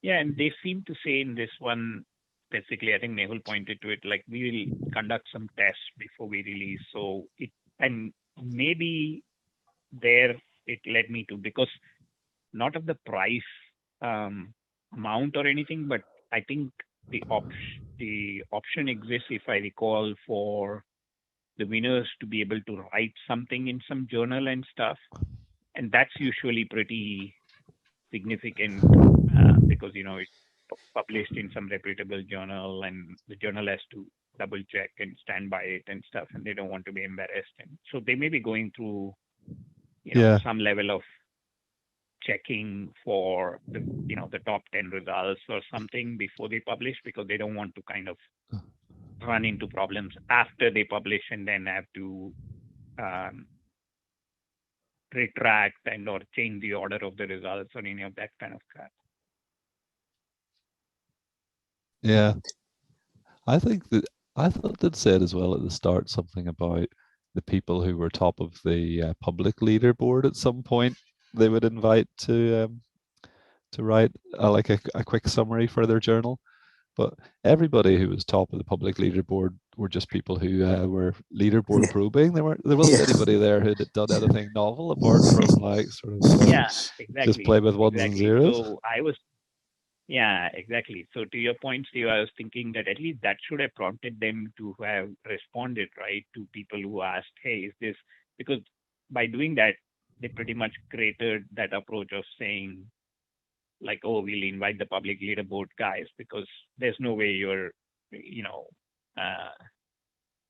Yeah, and they seem to say in this one specifically, I think Mehul pointed to it, like we will conduct some tests before we release. So and maybe there it led me to, because not of the price amount or anything, but I think the option exists, if I recall, for the winners to be able to write something in some journal and stuff, and that's usually pretty significant because it's published in some reputable journal, and the journal has to double check and stand by it and stuff, and they don't want to be embarrassed, and so they may be going through Yeah, some level of checking for the top 10 results or something before they publish, because they don't want to kind of run into problems after they publish and then have to um, retract and or change the order of the results or any of that kind of crap. yeah. I thought they'd said as well at the start something about the people who were top of the public leaderboard at some point they would invite to write like a quick summary for their journal. But everybody who was top of the public leaderboard were just people who were leaderboard probing. There wasn't anybody there who had done anything novel apart from like sort of Yeah, just exactly. play with ones and zeros. So yeah, exactly. So to your point, Steve, I was thinking that at least that should have prompted them to have responded, right, to people who asked, hey, is this, because by doing that, they pretty much created that approach of saying, like, oh, we'll invite the public leaderboard guys, because there's no way you're, uh,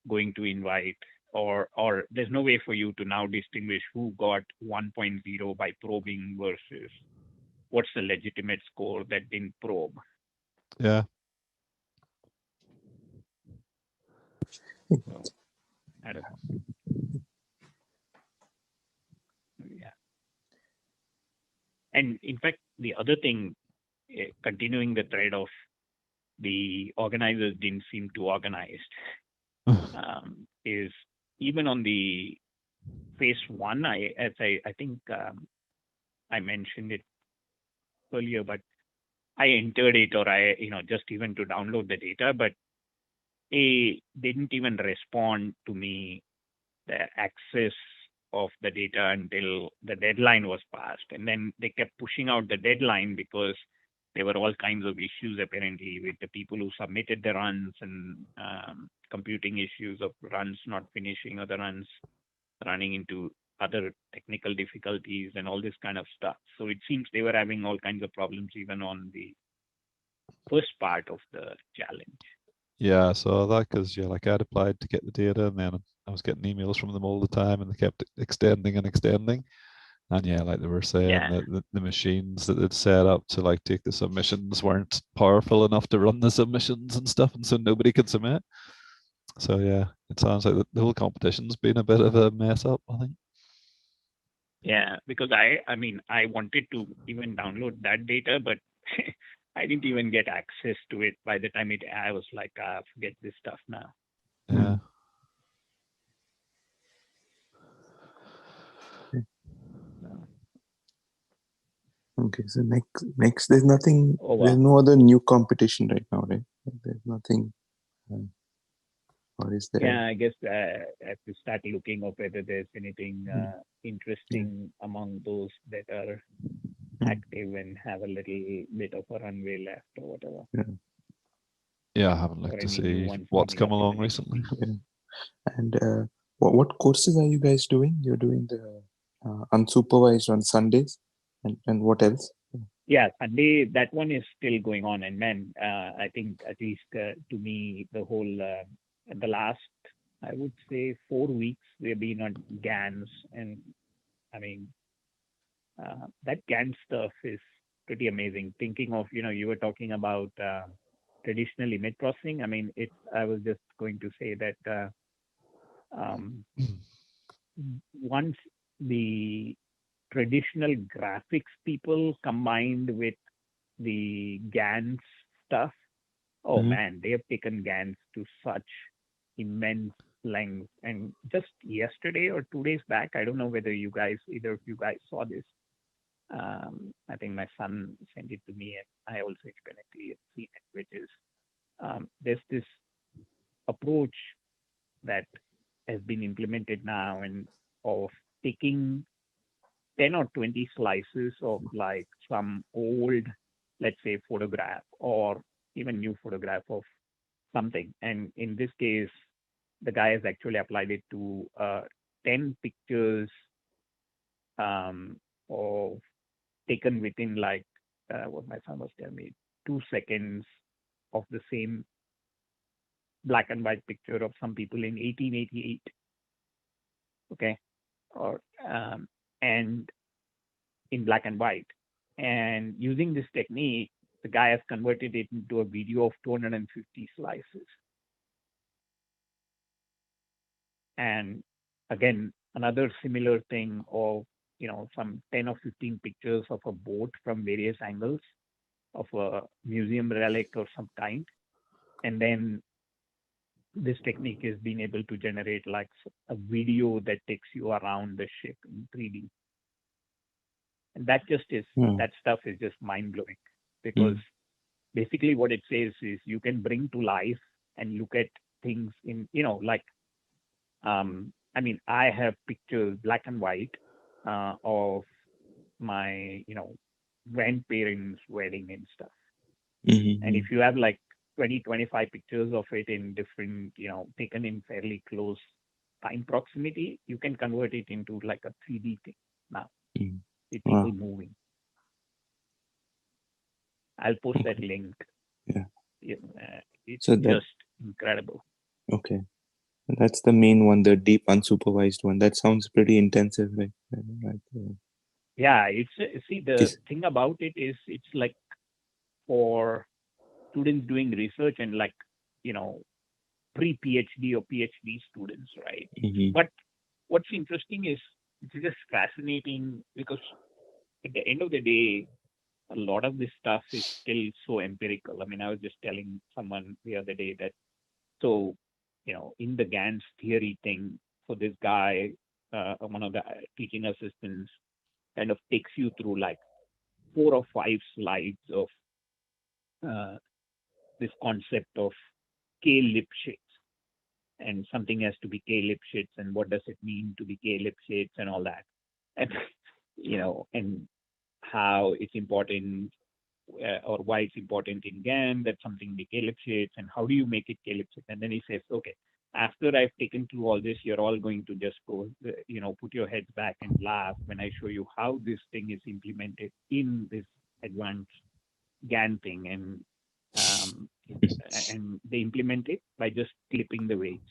going to invite, or there's no way for you to now distinguish who got 1.0 by probing versus what's the legitimate score that didn't probe. Yeah. So, I don't know. Yeah. And in fact, the other thing, continuing the thread of the organizers didn't seem too organized, is even on the phase one, I think I mentioned it earlier, but I entered it, or I, just even to download the data, but they didn't even respond to me the access of the data until the deadline was passed. And then they kept pushing out the deadline because there were all kinds of issues apparently with the people who submitted the runs, and computing issues of runs not finishing, or the runs running into other technical difficulties and all this kind of stuff. So it seems they were having all kinds of problems even on the first part of the challenge. Yeah, I saw that because yeah, like I'd applied to get the data, and then I was getting emails from them all the time, and they kept extending and extending. And yeah, like they were saying, Yeah. that the machines that they'd set up to like take the submissions weren't powerful enough to run the submissions and stuff, and so nobody could submit. So yeah, it sounds like the whole competition's been a bit of a mess up, I think. Yeah, because I mean, I wanted to even download that data, but I didn't even get access to it by the time I was like, forget this stuff now. Yeah. No. Okay, so next, there's nothing. Oh, wow. There's no other new competition right now, right? There's nothing. Or is there? Yeah, I guess I have to start looking of whether there's anything interesting among those that are active and have a little bit of a runway left or whatever. Yeah, I haven't Or looked to any new see ones what's coming come up in the along next recently. week. And what courses are you guys doing? You're doing the unsupervised on Sundays, and what else? Yeah, Sunday, that one is still going on. And man, I think at least to me, the whole, the last, I would say 4 weeks, we've been on GANs. And I mean, that GAN stuff is pretty amazing. Thinking of, you were talking about traditional image processing. I mean, I was just going to say that once the traditional graphics people combined with the GANs stuff, oh man, they have taken GANs to such immense length. And just yesterday or 2 days back, I don't know whether either of you guys saw this. I think my son sent it to me, and I also independently seen it, which is there's this approach that has been implemented now, and of taking 10 or 20 slices of like some old, let's say, photograph or even new photograph of something. And in this case, the guy has actually applied it to 10 pictures of taken within like what my son was telling me, 2 seconds of the same black and white picture of some people in 1888. Okay, or and in black and white. And using this technique, the guy has converted it into a video of 250 slices. And again, another similar thing of, some 10 or 15 pictures of a boat from various angles of a museum relic of some kind. And then this technique is being able to generate like a video that takes you around the ship in 3D. And that that stuff is just mind blowing, because basically what it says is you can bring to life and look at things in, like, I mean, I have pictures, black and white, of my, grandparents' wedding and stuff. And if you have like 20, 25 pictures of it in different, taken in fairly close time proximity, you can convert it into like a 3D thing now with people moving. I'll post that link. Yeah. It's So just incredible. Okay. That's the main one, the deep unsupervised one. That sounds pretty intensive, right? Yeah, see, the thing about it is it's like for students doing research and like, pre-PhD or PhD students, right? But what's interesting is it's just fascinating because at the end of the day, a lot of this stuff is still so empirical. I mean, I was just telling someone the other day that, so, in the GAN's theory thing, so this guy, one of the teaching assistants, kind of takes you through like 4 or 5 slides of this concept of K-Lipschitz. And something has to be K-Lipschitz, and what does it mean to be K-Lipschitz and all that. And, and how it's important or why it's important in GAN that something be K-Lipschitz, and how do you make it K-Lipschitz? And then he says, okay, after I've taken through all this, you're all going to just go, put your heads back and laugh when I show you how this thing is implemented in this advanced GAN thing. And they implement it by just clipping the weights.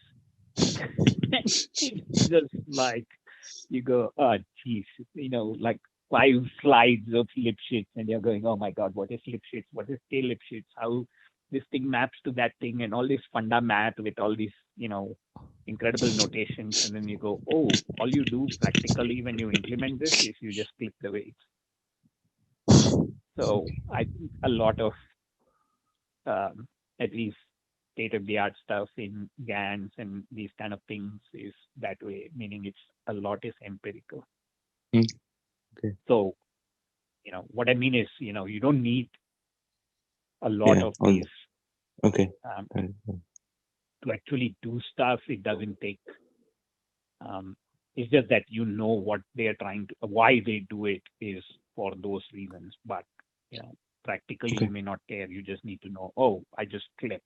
It's just like, you go, oh, geez, like 5 slides of Lipschitz, and you're going, oh my God, what is Lipschitz? What is K Lipschitz? How this thing maps to that thing, and all this funda math with all these, incredible notations. And then you go, oh, all you do practically when you implement this is you just click the weights. So I think a lot of, at least state-of-the-art stuff in GANs and these kind of things is that way, meaning it's a lot is empirical. Okay. So, what I mean is, you don't need a lot of these. Okay. To actually do stuff. It doesn't take. It's just that what they are trying to, why they do it is for those reasons. But practically, you may not care. You just need to know. Oh, I just clip.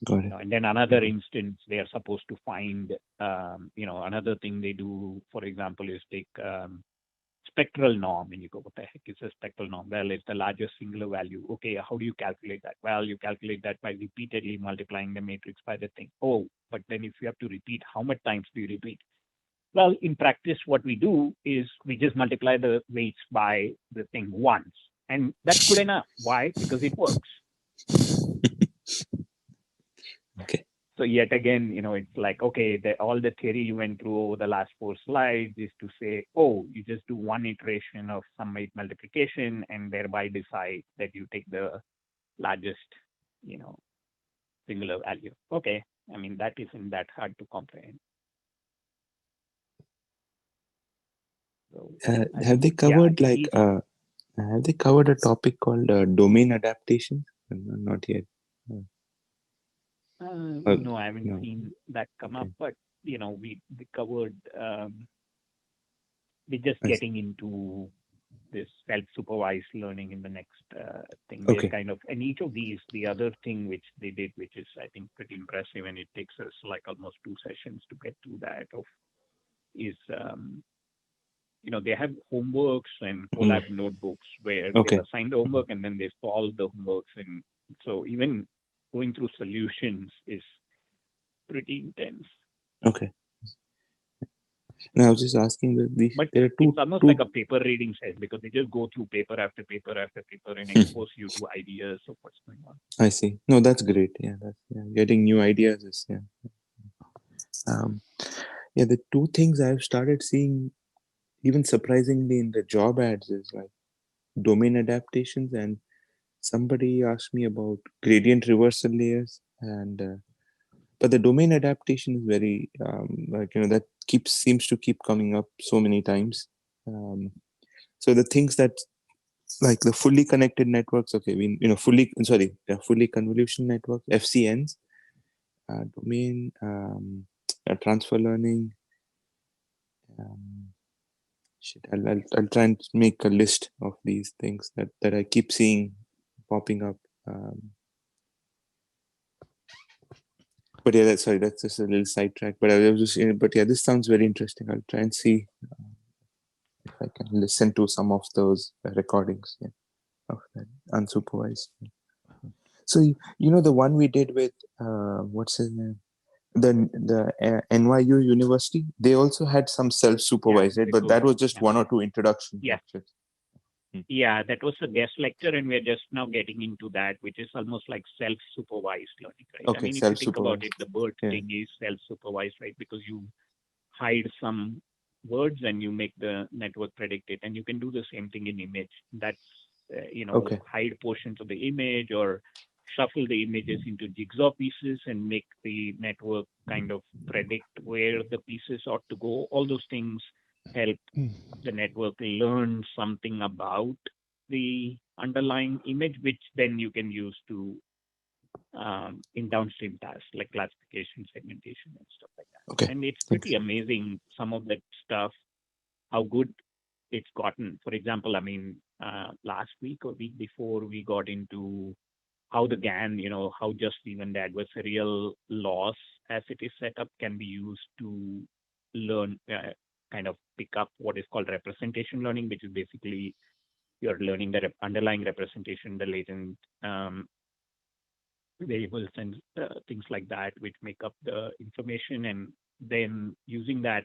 Got it. And then another instance, they are supposed to find. Another thing they do, for example, is take spectral norm, and you go, what the heck is a spectral norm? Well, it's the largest singular value. Okay, how do you calculate that? Well, you calculate that by repeatedly multiplying the matrix by the thing. Oh, but then if you have to repeat, how much times do you repeat? Well, in practice, what we do is we just multiply the weights by the thing once. And that's good enough. Why? Because it works. Okay. So yet again, it's like, okay, all the theory you went through over the last 4 slides is to say, oh, you just do one iteration of some weight multiplication and thereby decide that you take the largest, singular value. Okay. I mean, that isn't that hard to comprehend. So have they covered have they covered a topic called domain adaptation? Not yet. No, I haven't seen that come up, but we covered. We're just getting into this self-supervised learning in the next thing. Okay. Kind of, and each of these, the other thing which they did, which is I think pretty impressive, and it takes us like almost 2 sessions to get through that. Is they have homeworks and collab notebooks where they assign the homework and then they solve the homeworks, and so even going through solutions is pretty intense. Okay. No, I was just asking but there are it's almost like a paper reading set because they just go through paper after paper after paper and expose you to ideas of what's going on. I see. No, that's great. Yeah, getting new ideas is the 2 things I've started seeing, even surprisingly, in the job ads is like domain adaptations, and somebody asked me about gradient reversal layers, and but the domain adaptation is very that seems to keep coming up so many times. So the things that like the fully connected networks, okay, fully convolution network, FCNs, domain, transfer learning. I'll try and make a list of these things that I keep seeing popping up. But yeah, that's just a little sidetrack. But I was just, but yeah, this sounds very interesting. I'll try and see if I can listen to some of those recordings of that unsupervised. So the one we did with what's his name, the NYU University, they also had some self-supervised, right? But that was just 1 or 2 introduction lectures. Yeah, that was a guest lecture, and we're just now getting into that, which is almost like self-supervised learning, right? Okay, I mean, if you think about it, the BERT thing is self-supervised, right? Because you hide some words and you make the network predict it, and you can do the same thing in image. That's hide portions of the image or shuffle the images into jigsaw pieces and make the network kind of predict where the pieces ought to go. All those things help the network learn something about the underlying image, which then you can use to in downstream tasks like classification, segmentation, and stuff like that. Okay. And it's pretty amazing, some of that stuff, how good it's gotten. For example, I mean, last week or week before, we got into how the GAN, how just even the adversarial loss as it is set up can be used to learn, kind of pick up what is called representation learning, which is basically you're learning the underlying representation, the latent variables and things like that, which make up the information, and then using that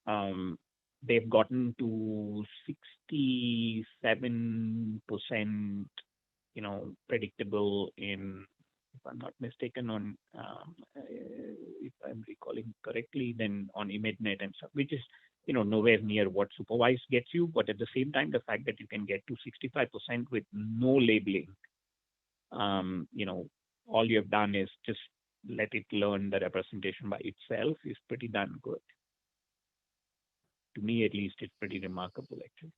they've gotten to 67%, predictable in, if I'm not mistaken, on if I'm recalling correctly, then on ImageNet and stuff, which is nowhere near what supervised gets you. But at the same time, the fact that you can get to 65% with no labeling, all you have done is just let it learn the representation by itself is pretty darn good. To me, at least, it's pretty remarkable, actually.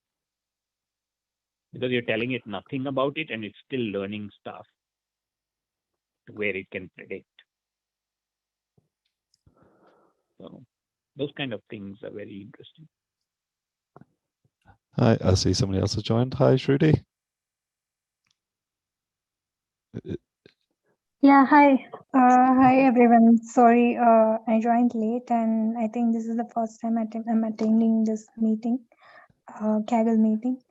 Because you're telling it nothing about it and it's still learning stuff where it can predict. So those kind of things are very interesting. Hi, I see somebody else has joined. Hi, Shruti. Yeah, hi. Hi, everyone. Sorry, I joined late, and I think this is the first time I'm attending this meeting, Kaggle meeting.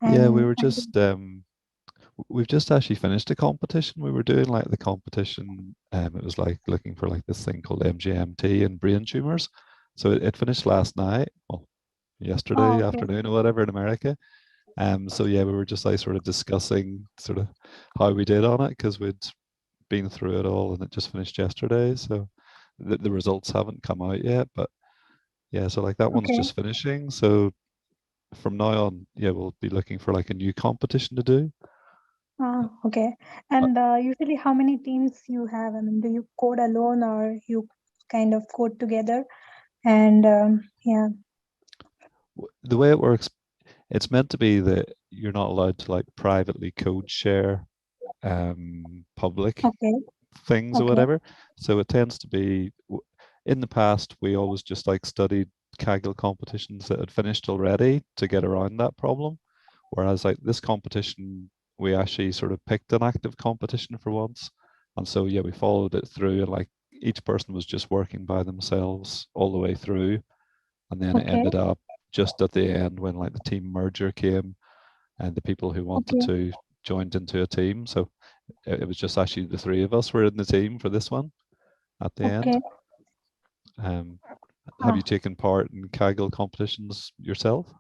Yeah, we And were just we've just actually finished a competition. We were doing like the competition. It was like looking for like this thing called MGMT and brain tumors. So it finished last night, well, yesterday okay. afternoon or whatever in America. So yeah, we were just like sort of discussing sort of how we did on it because we'd been through it all and it just finished yesterday. So the results haven't come out yet, but yeah, so like that one's Okay. just finishing. So from now on, yeah, we'll be looking for like a new competition to do. Okay. And usually, how many teams you have? I mean, do you code alone or you kind of code together? And yeah. The way it works, it's meant to be that you're not allowed to like privately code share public Okay. things or Okay. whatever. So it tends to be in the past we always just like studied Kaggle competitions that had finished already to get around that problem. Whereas like this competition, we actually sort of picked an active competition for once. And so yeah, we followed it through and like each person was just working by themselves all the way through. And then it Okay. ended up just at the end when like the team merger came and the people who wanted Okay. to joined into a team. So it was just actually the three of us were in the team for this one at the Okay. end. Um, have Ah. you taken part in Kaggle competitions yourself?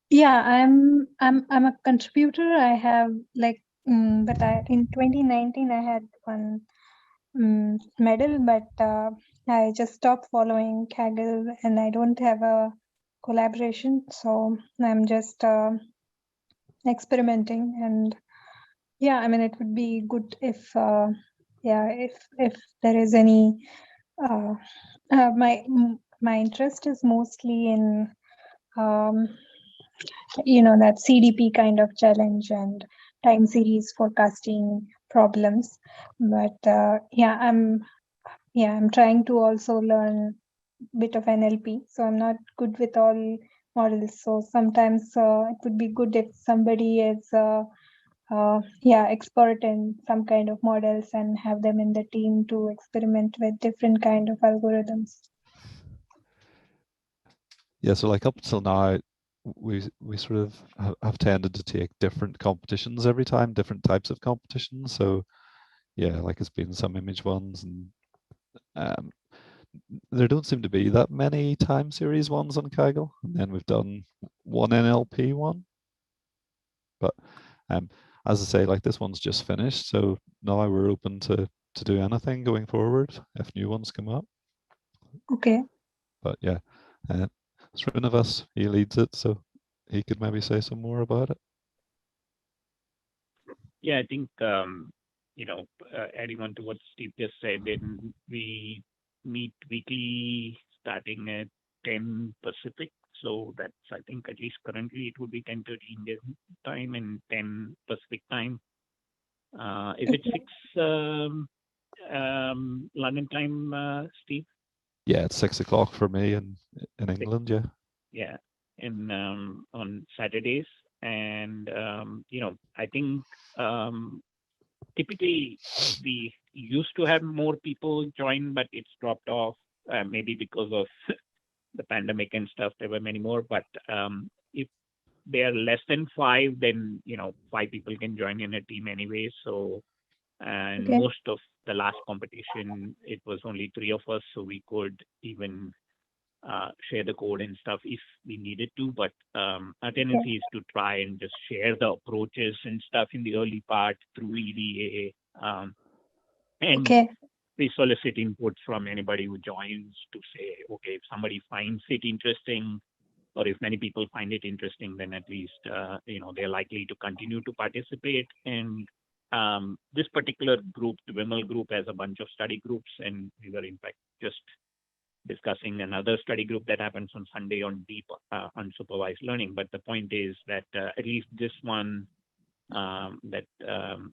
Yeah, I'm a contributor. I have like, but in 2019 I had one medal, but I just stopped following Kaggle, and I don't have a collaboration, so I'm just experimenting. And yeah, I mean, it would be good if if there is any. My interest is mostly in that CDP kind of challenge and time series forecasting problems. But I'm trying to also learn a bit of NLP. So I'm not good with all models. So sometimes it would be good if somebody is expert in some kind of models and have them in the team to experiment with different kind of algorithms. Yeah, so like up till now, we sort of have tended to take different competitions every time, different types of competitions. So yeah, like it's been some image ones, and um, there don't seem to be that many time series ones on Kaggle. And then we've done one NLP one, but um, as I say, like this one's just finished, so now we're open to do anything going forward if new ones come up. Okay. But yeah, Srinivas, he leads it, so he could maybe say some more about it. Yeah, I think adding on to what Steve just said, then we meet weekly starting at 10 Pacific. So that's, I think, at least currently it would be 10:30 Indian time and 10 Pacific time. Is it 6 London time, Steve? Yeah, it's 6 o'clock for me in England. Yeah. Yeah, and on Saturdays, and I think typically we used to have more people join, but it's dropped off, maybe because of the pandemic and stuff. There were many more, but if they are less than 5, then 5 people can join in a team anyway. So, and Okay. most of the last competition, it was only 3 of us, so we could even share the code and stuff if we needed to, but our tendency is to try and just share the approaches and stuff in the early part through EDA. And we solicit input from anybody who joins to say, okay, if somebody finds it interesting, or if many people find it interesting, then at least, they're likely to continue to participate. And this particular group, the TWIML group, has a bunch of study groups, and we were in fact just discussing another study group that happens on Sunday on deep unsupervised learning. But the point is that at least this one that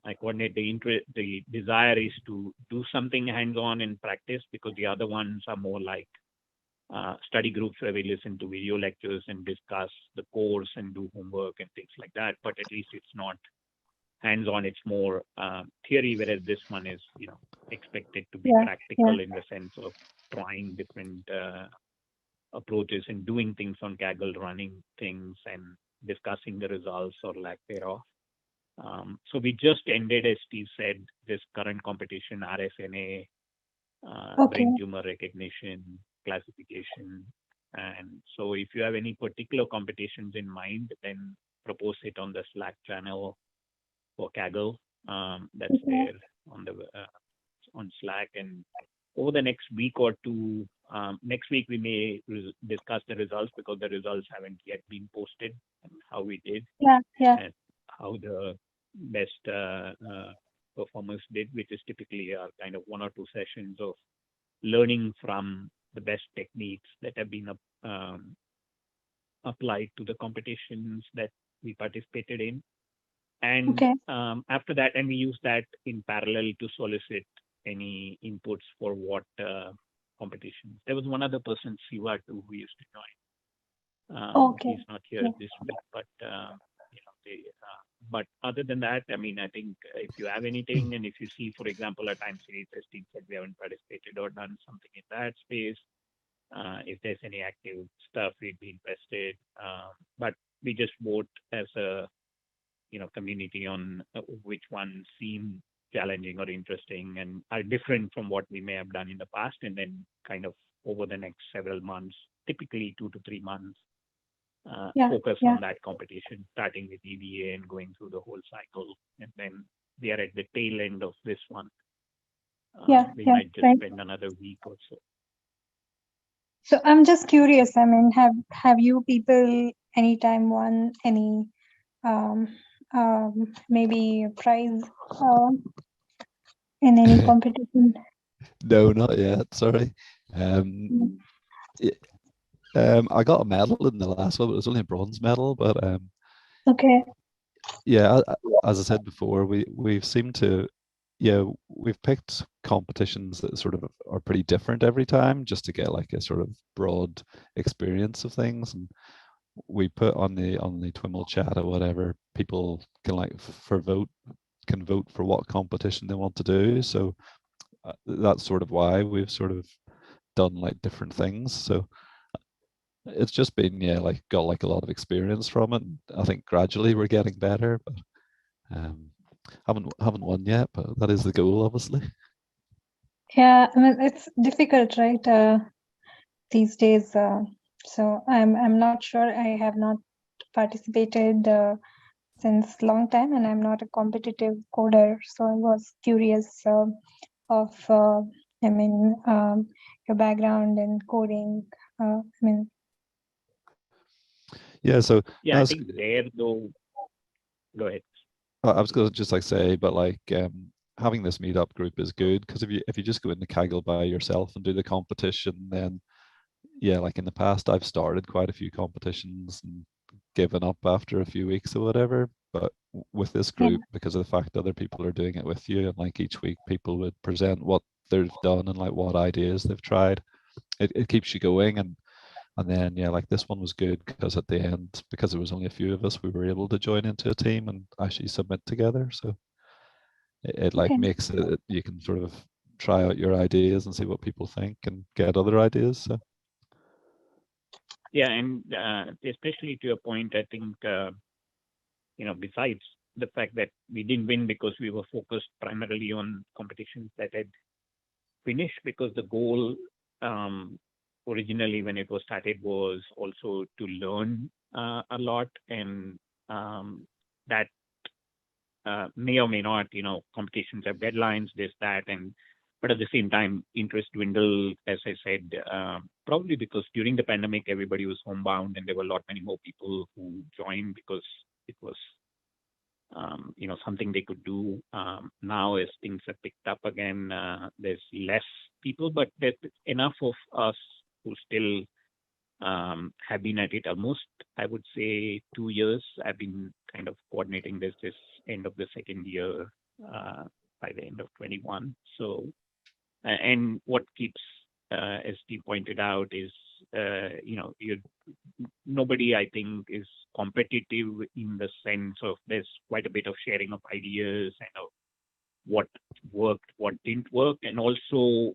I coordinate, the desire is to do something hands-on in practice, because the other ones are more like study groups where we listen to video lectures and discuss the course and do homework and things like that. But at least it's not hands-on, it's more theory, whereas this one is, expected to be practical in the sense of trying different approaches and doing things on Kaggle, running things and discussing the results or lack thereof. So we just ended, as Steve said, this current competition, RSNA, brain tumor recognition, classification. And so if you have any particular competitions in mind, then propose it on the Slack channel for Kaggle. That's there on the on Slack. And over the next week or two, next week we may discuss the results, because the results haven't yet been posted, and how we did, and how the best performers did, which is typically kind of 1 or 2 sessions of learning from the best techniques that have been applied to the competitions that we participated in. And after that, and we use that in parallel to solicit any inputs for what competitions. There was one other person, Siva, too, who used to join. He's not here this week, but but other than that, I mean, I think if you have anything, and if you see, for example, a time series, as Steve said, we haven't participated or done something in that space. If there's any active stuff, we'd be interested. But we just vote as a community on which ones seem challenging or interesting and are different from what we may have done in the past, and then kind of over the next several months, typically 2 to 3 months, focus on that competition, starting with EDA and going through the whole cycle. And then we are at the tail end of this one. We might just spend another week or so. So I'm just curious. I mean, have you people anytime won any maybe a prize in any competition? No, not yet. Sorry. I got a medal in the last one, but it was only a bronze medal. But yeah, as I said before, we've seemed to, we've picked competitions that sort of are pretty different every time, just to get like a sort of broad experience of things. And we put on the TWIML chat or whatever, people can can vote for what competition they want to do. So that's sort of why we've sort of done like different things. So it's just been got like a lot of experience from it. I think gradually we're getting better, but haven't won yet, but that is the goal, obviously. Yeah, I mean, it's difficult, right? These days. So I'm not sure. I have not participated since long time, and I'm not a competitive coder. So I was curious of your background in coding. So I think there though. Go ahead. I was going to just say, but like having this meetup group is good, because if you just go into Kaggle by yourself and do the competition, then like in the past I've started quite a few competitions and given up after a few weeks or whatever. But with this group, because of the fact other people are doing it with you, and like each week people would present what they've done and like what ideas they've tried, it keeps you going. And then like this one was good because at the end, because there was only a few of us, we were able to join into a team and actually submit together. So it like makes it, you can sort of try out your ideas and see what people think and get other ideas. So and especially to your point, I think besides the fact that we didn't win because we were focused primarily on competitions that had finished, because the goal originally when it was started was also to learn a lot, and that may or may not, competitions have deadlines, this, that, but at the same time, interest dwindled, as I said, probably because during the pandemic, everybody was homebound and there were many more people who joined because it was, something they could do. Now, as things have picked up again, there's less people, but there's enough of us who still have been at it almost, I would say, 2 years. I've been kind of coordinating this end of the second year by the end of 21. So, and what keeps, as Steve pointed out, is, nobody, I think, is competitive in the sense of there's quite a bit of sharing of ideas and of what worked, what didn't work. And also,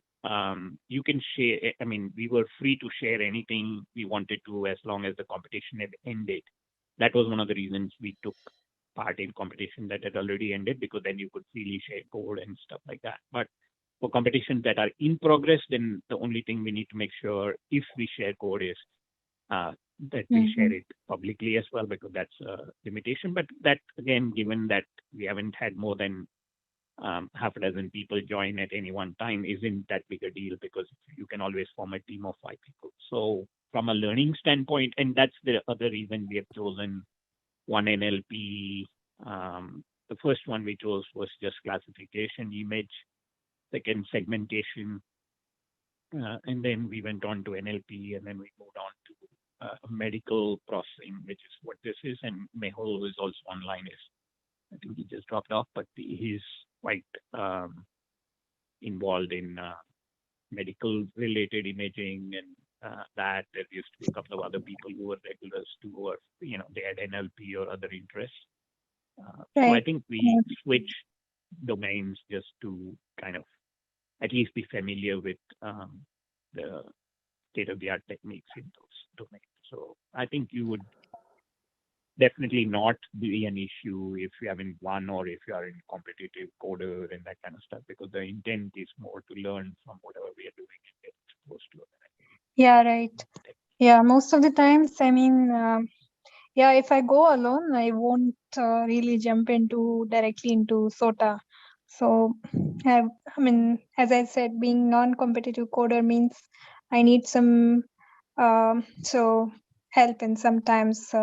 you can share, I mean, we were free to share anything we wanted to as long as the competition had ended. That was one of the reasons we took part in competition that had already ended, because then you could freely share code and stuff like that. But for competitions that are in progress, then the only thing we need to make sure if we share code is that we share it publicly as well, because that's a limitation. But that, again, given that we haven't had more than half a dozen people join at any one time, isn't that big a deal, because you can always form a team of 5 people. So from a learning standpoint, and that's the other reason we have chosen one NLP. The first one we chose was just classification, image, second segmentation, and then we went on to NLP, and then we moved on to medical processing, which is what this is. And Mehul, who is also online, I think he just dropped off, but he's quite involved in medical related imaging and that. There used to be a couple of other people who were regulars too, who were, they had NLP or other interests. So I think we switch domains just to kind of at least be familiar with the state-of-the-art techniques in those domains. So I think you would definitely not be an issue if you haven't won or if you are in competitive coder and that kind of stuff, because the intent is more to learn from whatever we are doing and get exposed to it. Yeah, right. Yeah, most of the times, I mean, yeah, if I go alone, I won't really jump directly into SOTA. So, I mean, as I said, being non-competitive coder means I need some help, and sometimes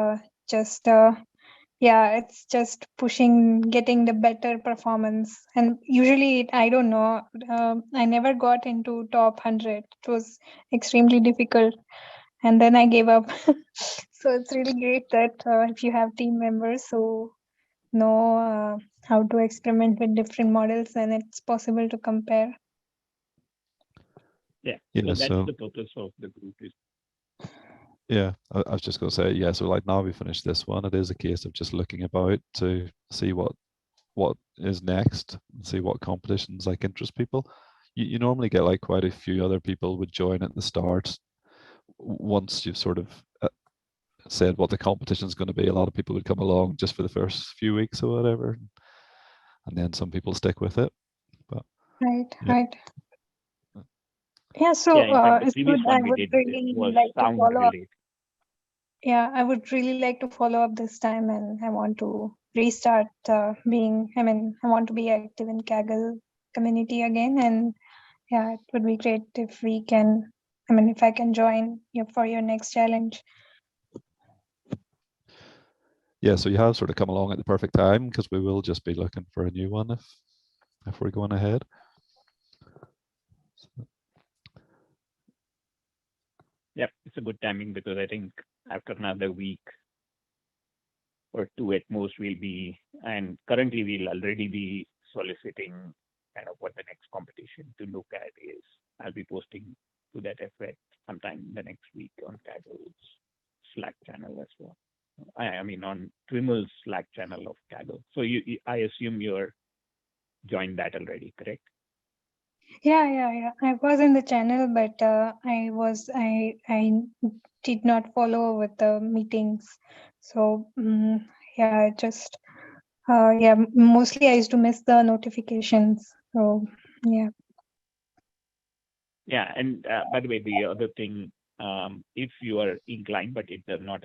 just yeah, it's just pushing, getting the better performance. And usually, I don't know, I never got into top 100. It was extremely difficult. And then I gave up. So it's really great that if you have team members who know how to experiment with different models, and it's possible to compare. Yeah, Yeah, so that's so the purpose of the group. Is yeah, I was just going to say, yeah, so like now we finished this one, it is a case of just looking about to see what is next, and see what competitions like interest people. You normally get like quite a few other people would join at the start. Once you've sort of said what the competition is going to be, a lot of people would come along just for the first few weeks or whatever, and then some people stick with it. But Right, yeah. right. Yeah, so in fact, the it's previous good. one I we would did really was like to sound follow up. related. Yeah, I would really like to follow up this time, and I want to restart I want to be active in Kaggle community again. And yeah, it would be great if we can, if I can join you for your next challenge. Yeah, so you have sort of come along at the perfect time, because we will just be looking for a new one if we're going ahead. Yep, it's a good timing, because I think after another week or 2 at most, we'll be, and currently we'll already be soliciting kind of what the next competition to look at is. I'll be posting to that effect sometime the next week on Kaggle's Slack channel as well. I mean, on TWIML's Slack channel of Kaggle. So I assume you're joined that already, correct? Yeah. I was in the channel, but I did not follow with the meetings. So yeah, just mostly I used to miss the notifications. So yeah. Yeah, and by the way, the other thing, if you are inclined, but it does not,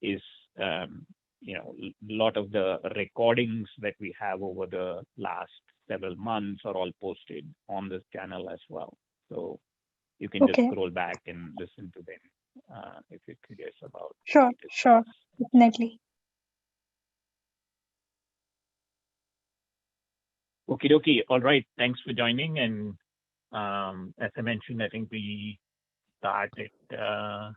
is you know, a lot of the recordings that we have over the last several months are all posted on this channel as well. So you can just Okay. scroll back and listen to them if you're curious about Sure, what we sure, discuss. definitely. Okie dokie. All right. Thanks for joining. And as I mentioned, I think we start at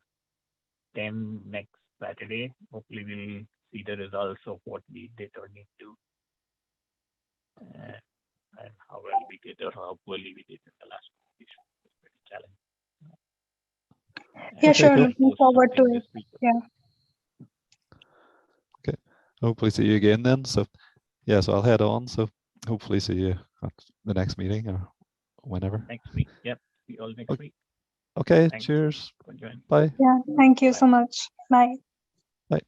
10 next Saturday. Hopefully, we'll see the results of what we did or need to, and how well we did or how poorly we did in the last competition. It's pretty challenging. Yeah, Okay, sure. cool. Looking Post forward to something it. this week. Yeah. Okay. Hopefully see you again then. So yeah, so I'll head on. So hopefully see you at the next meeting or whenever. Next week. Yep. See you all next week. Okay, Thanks cheers. for joining. Bye. Yeah. Thank you Bye. so much. Bye. Bye.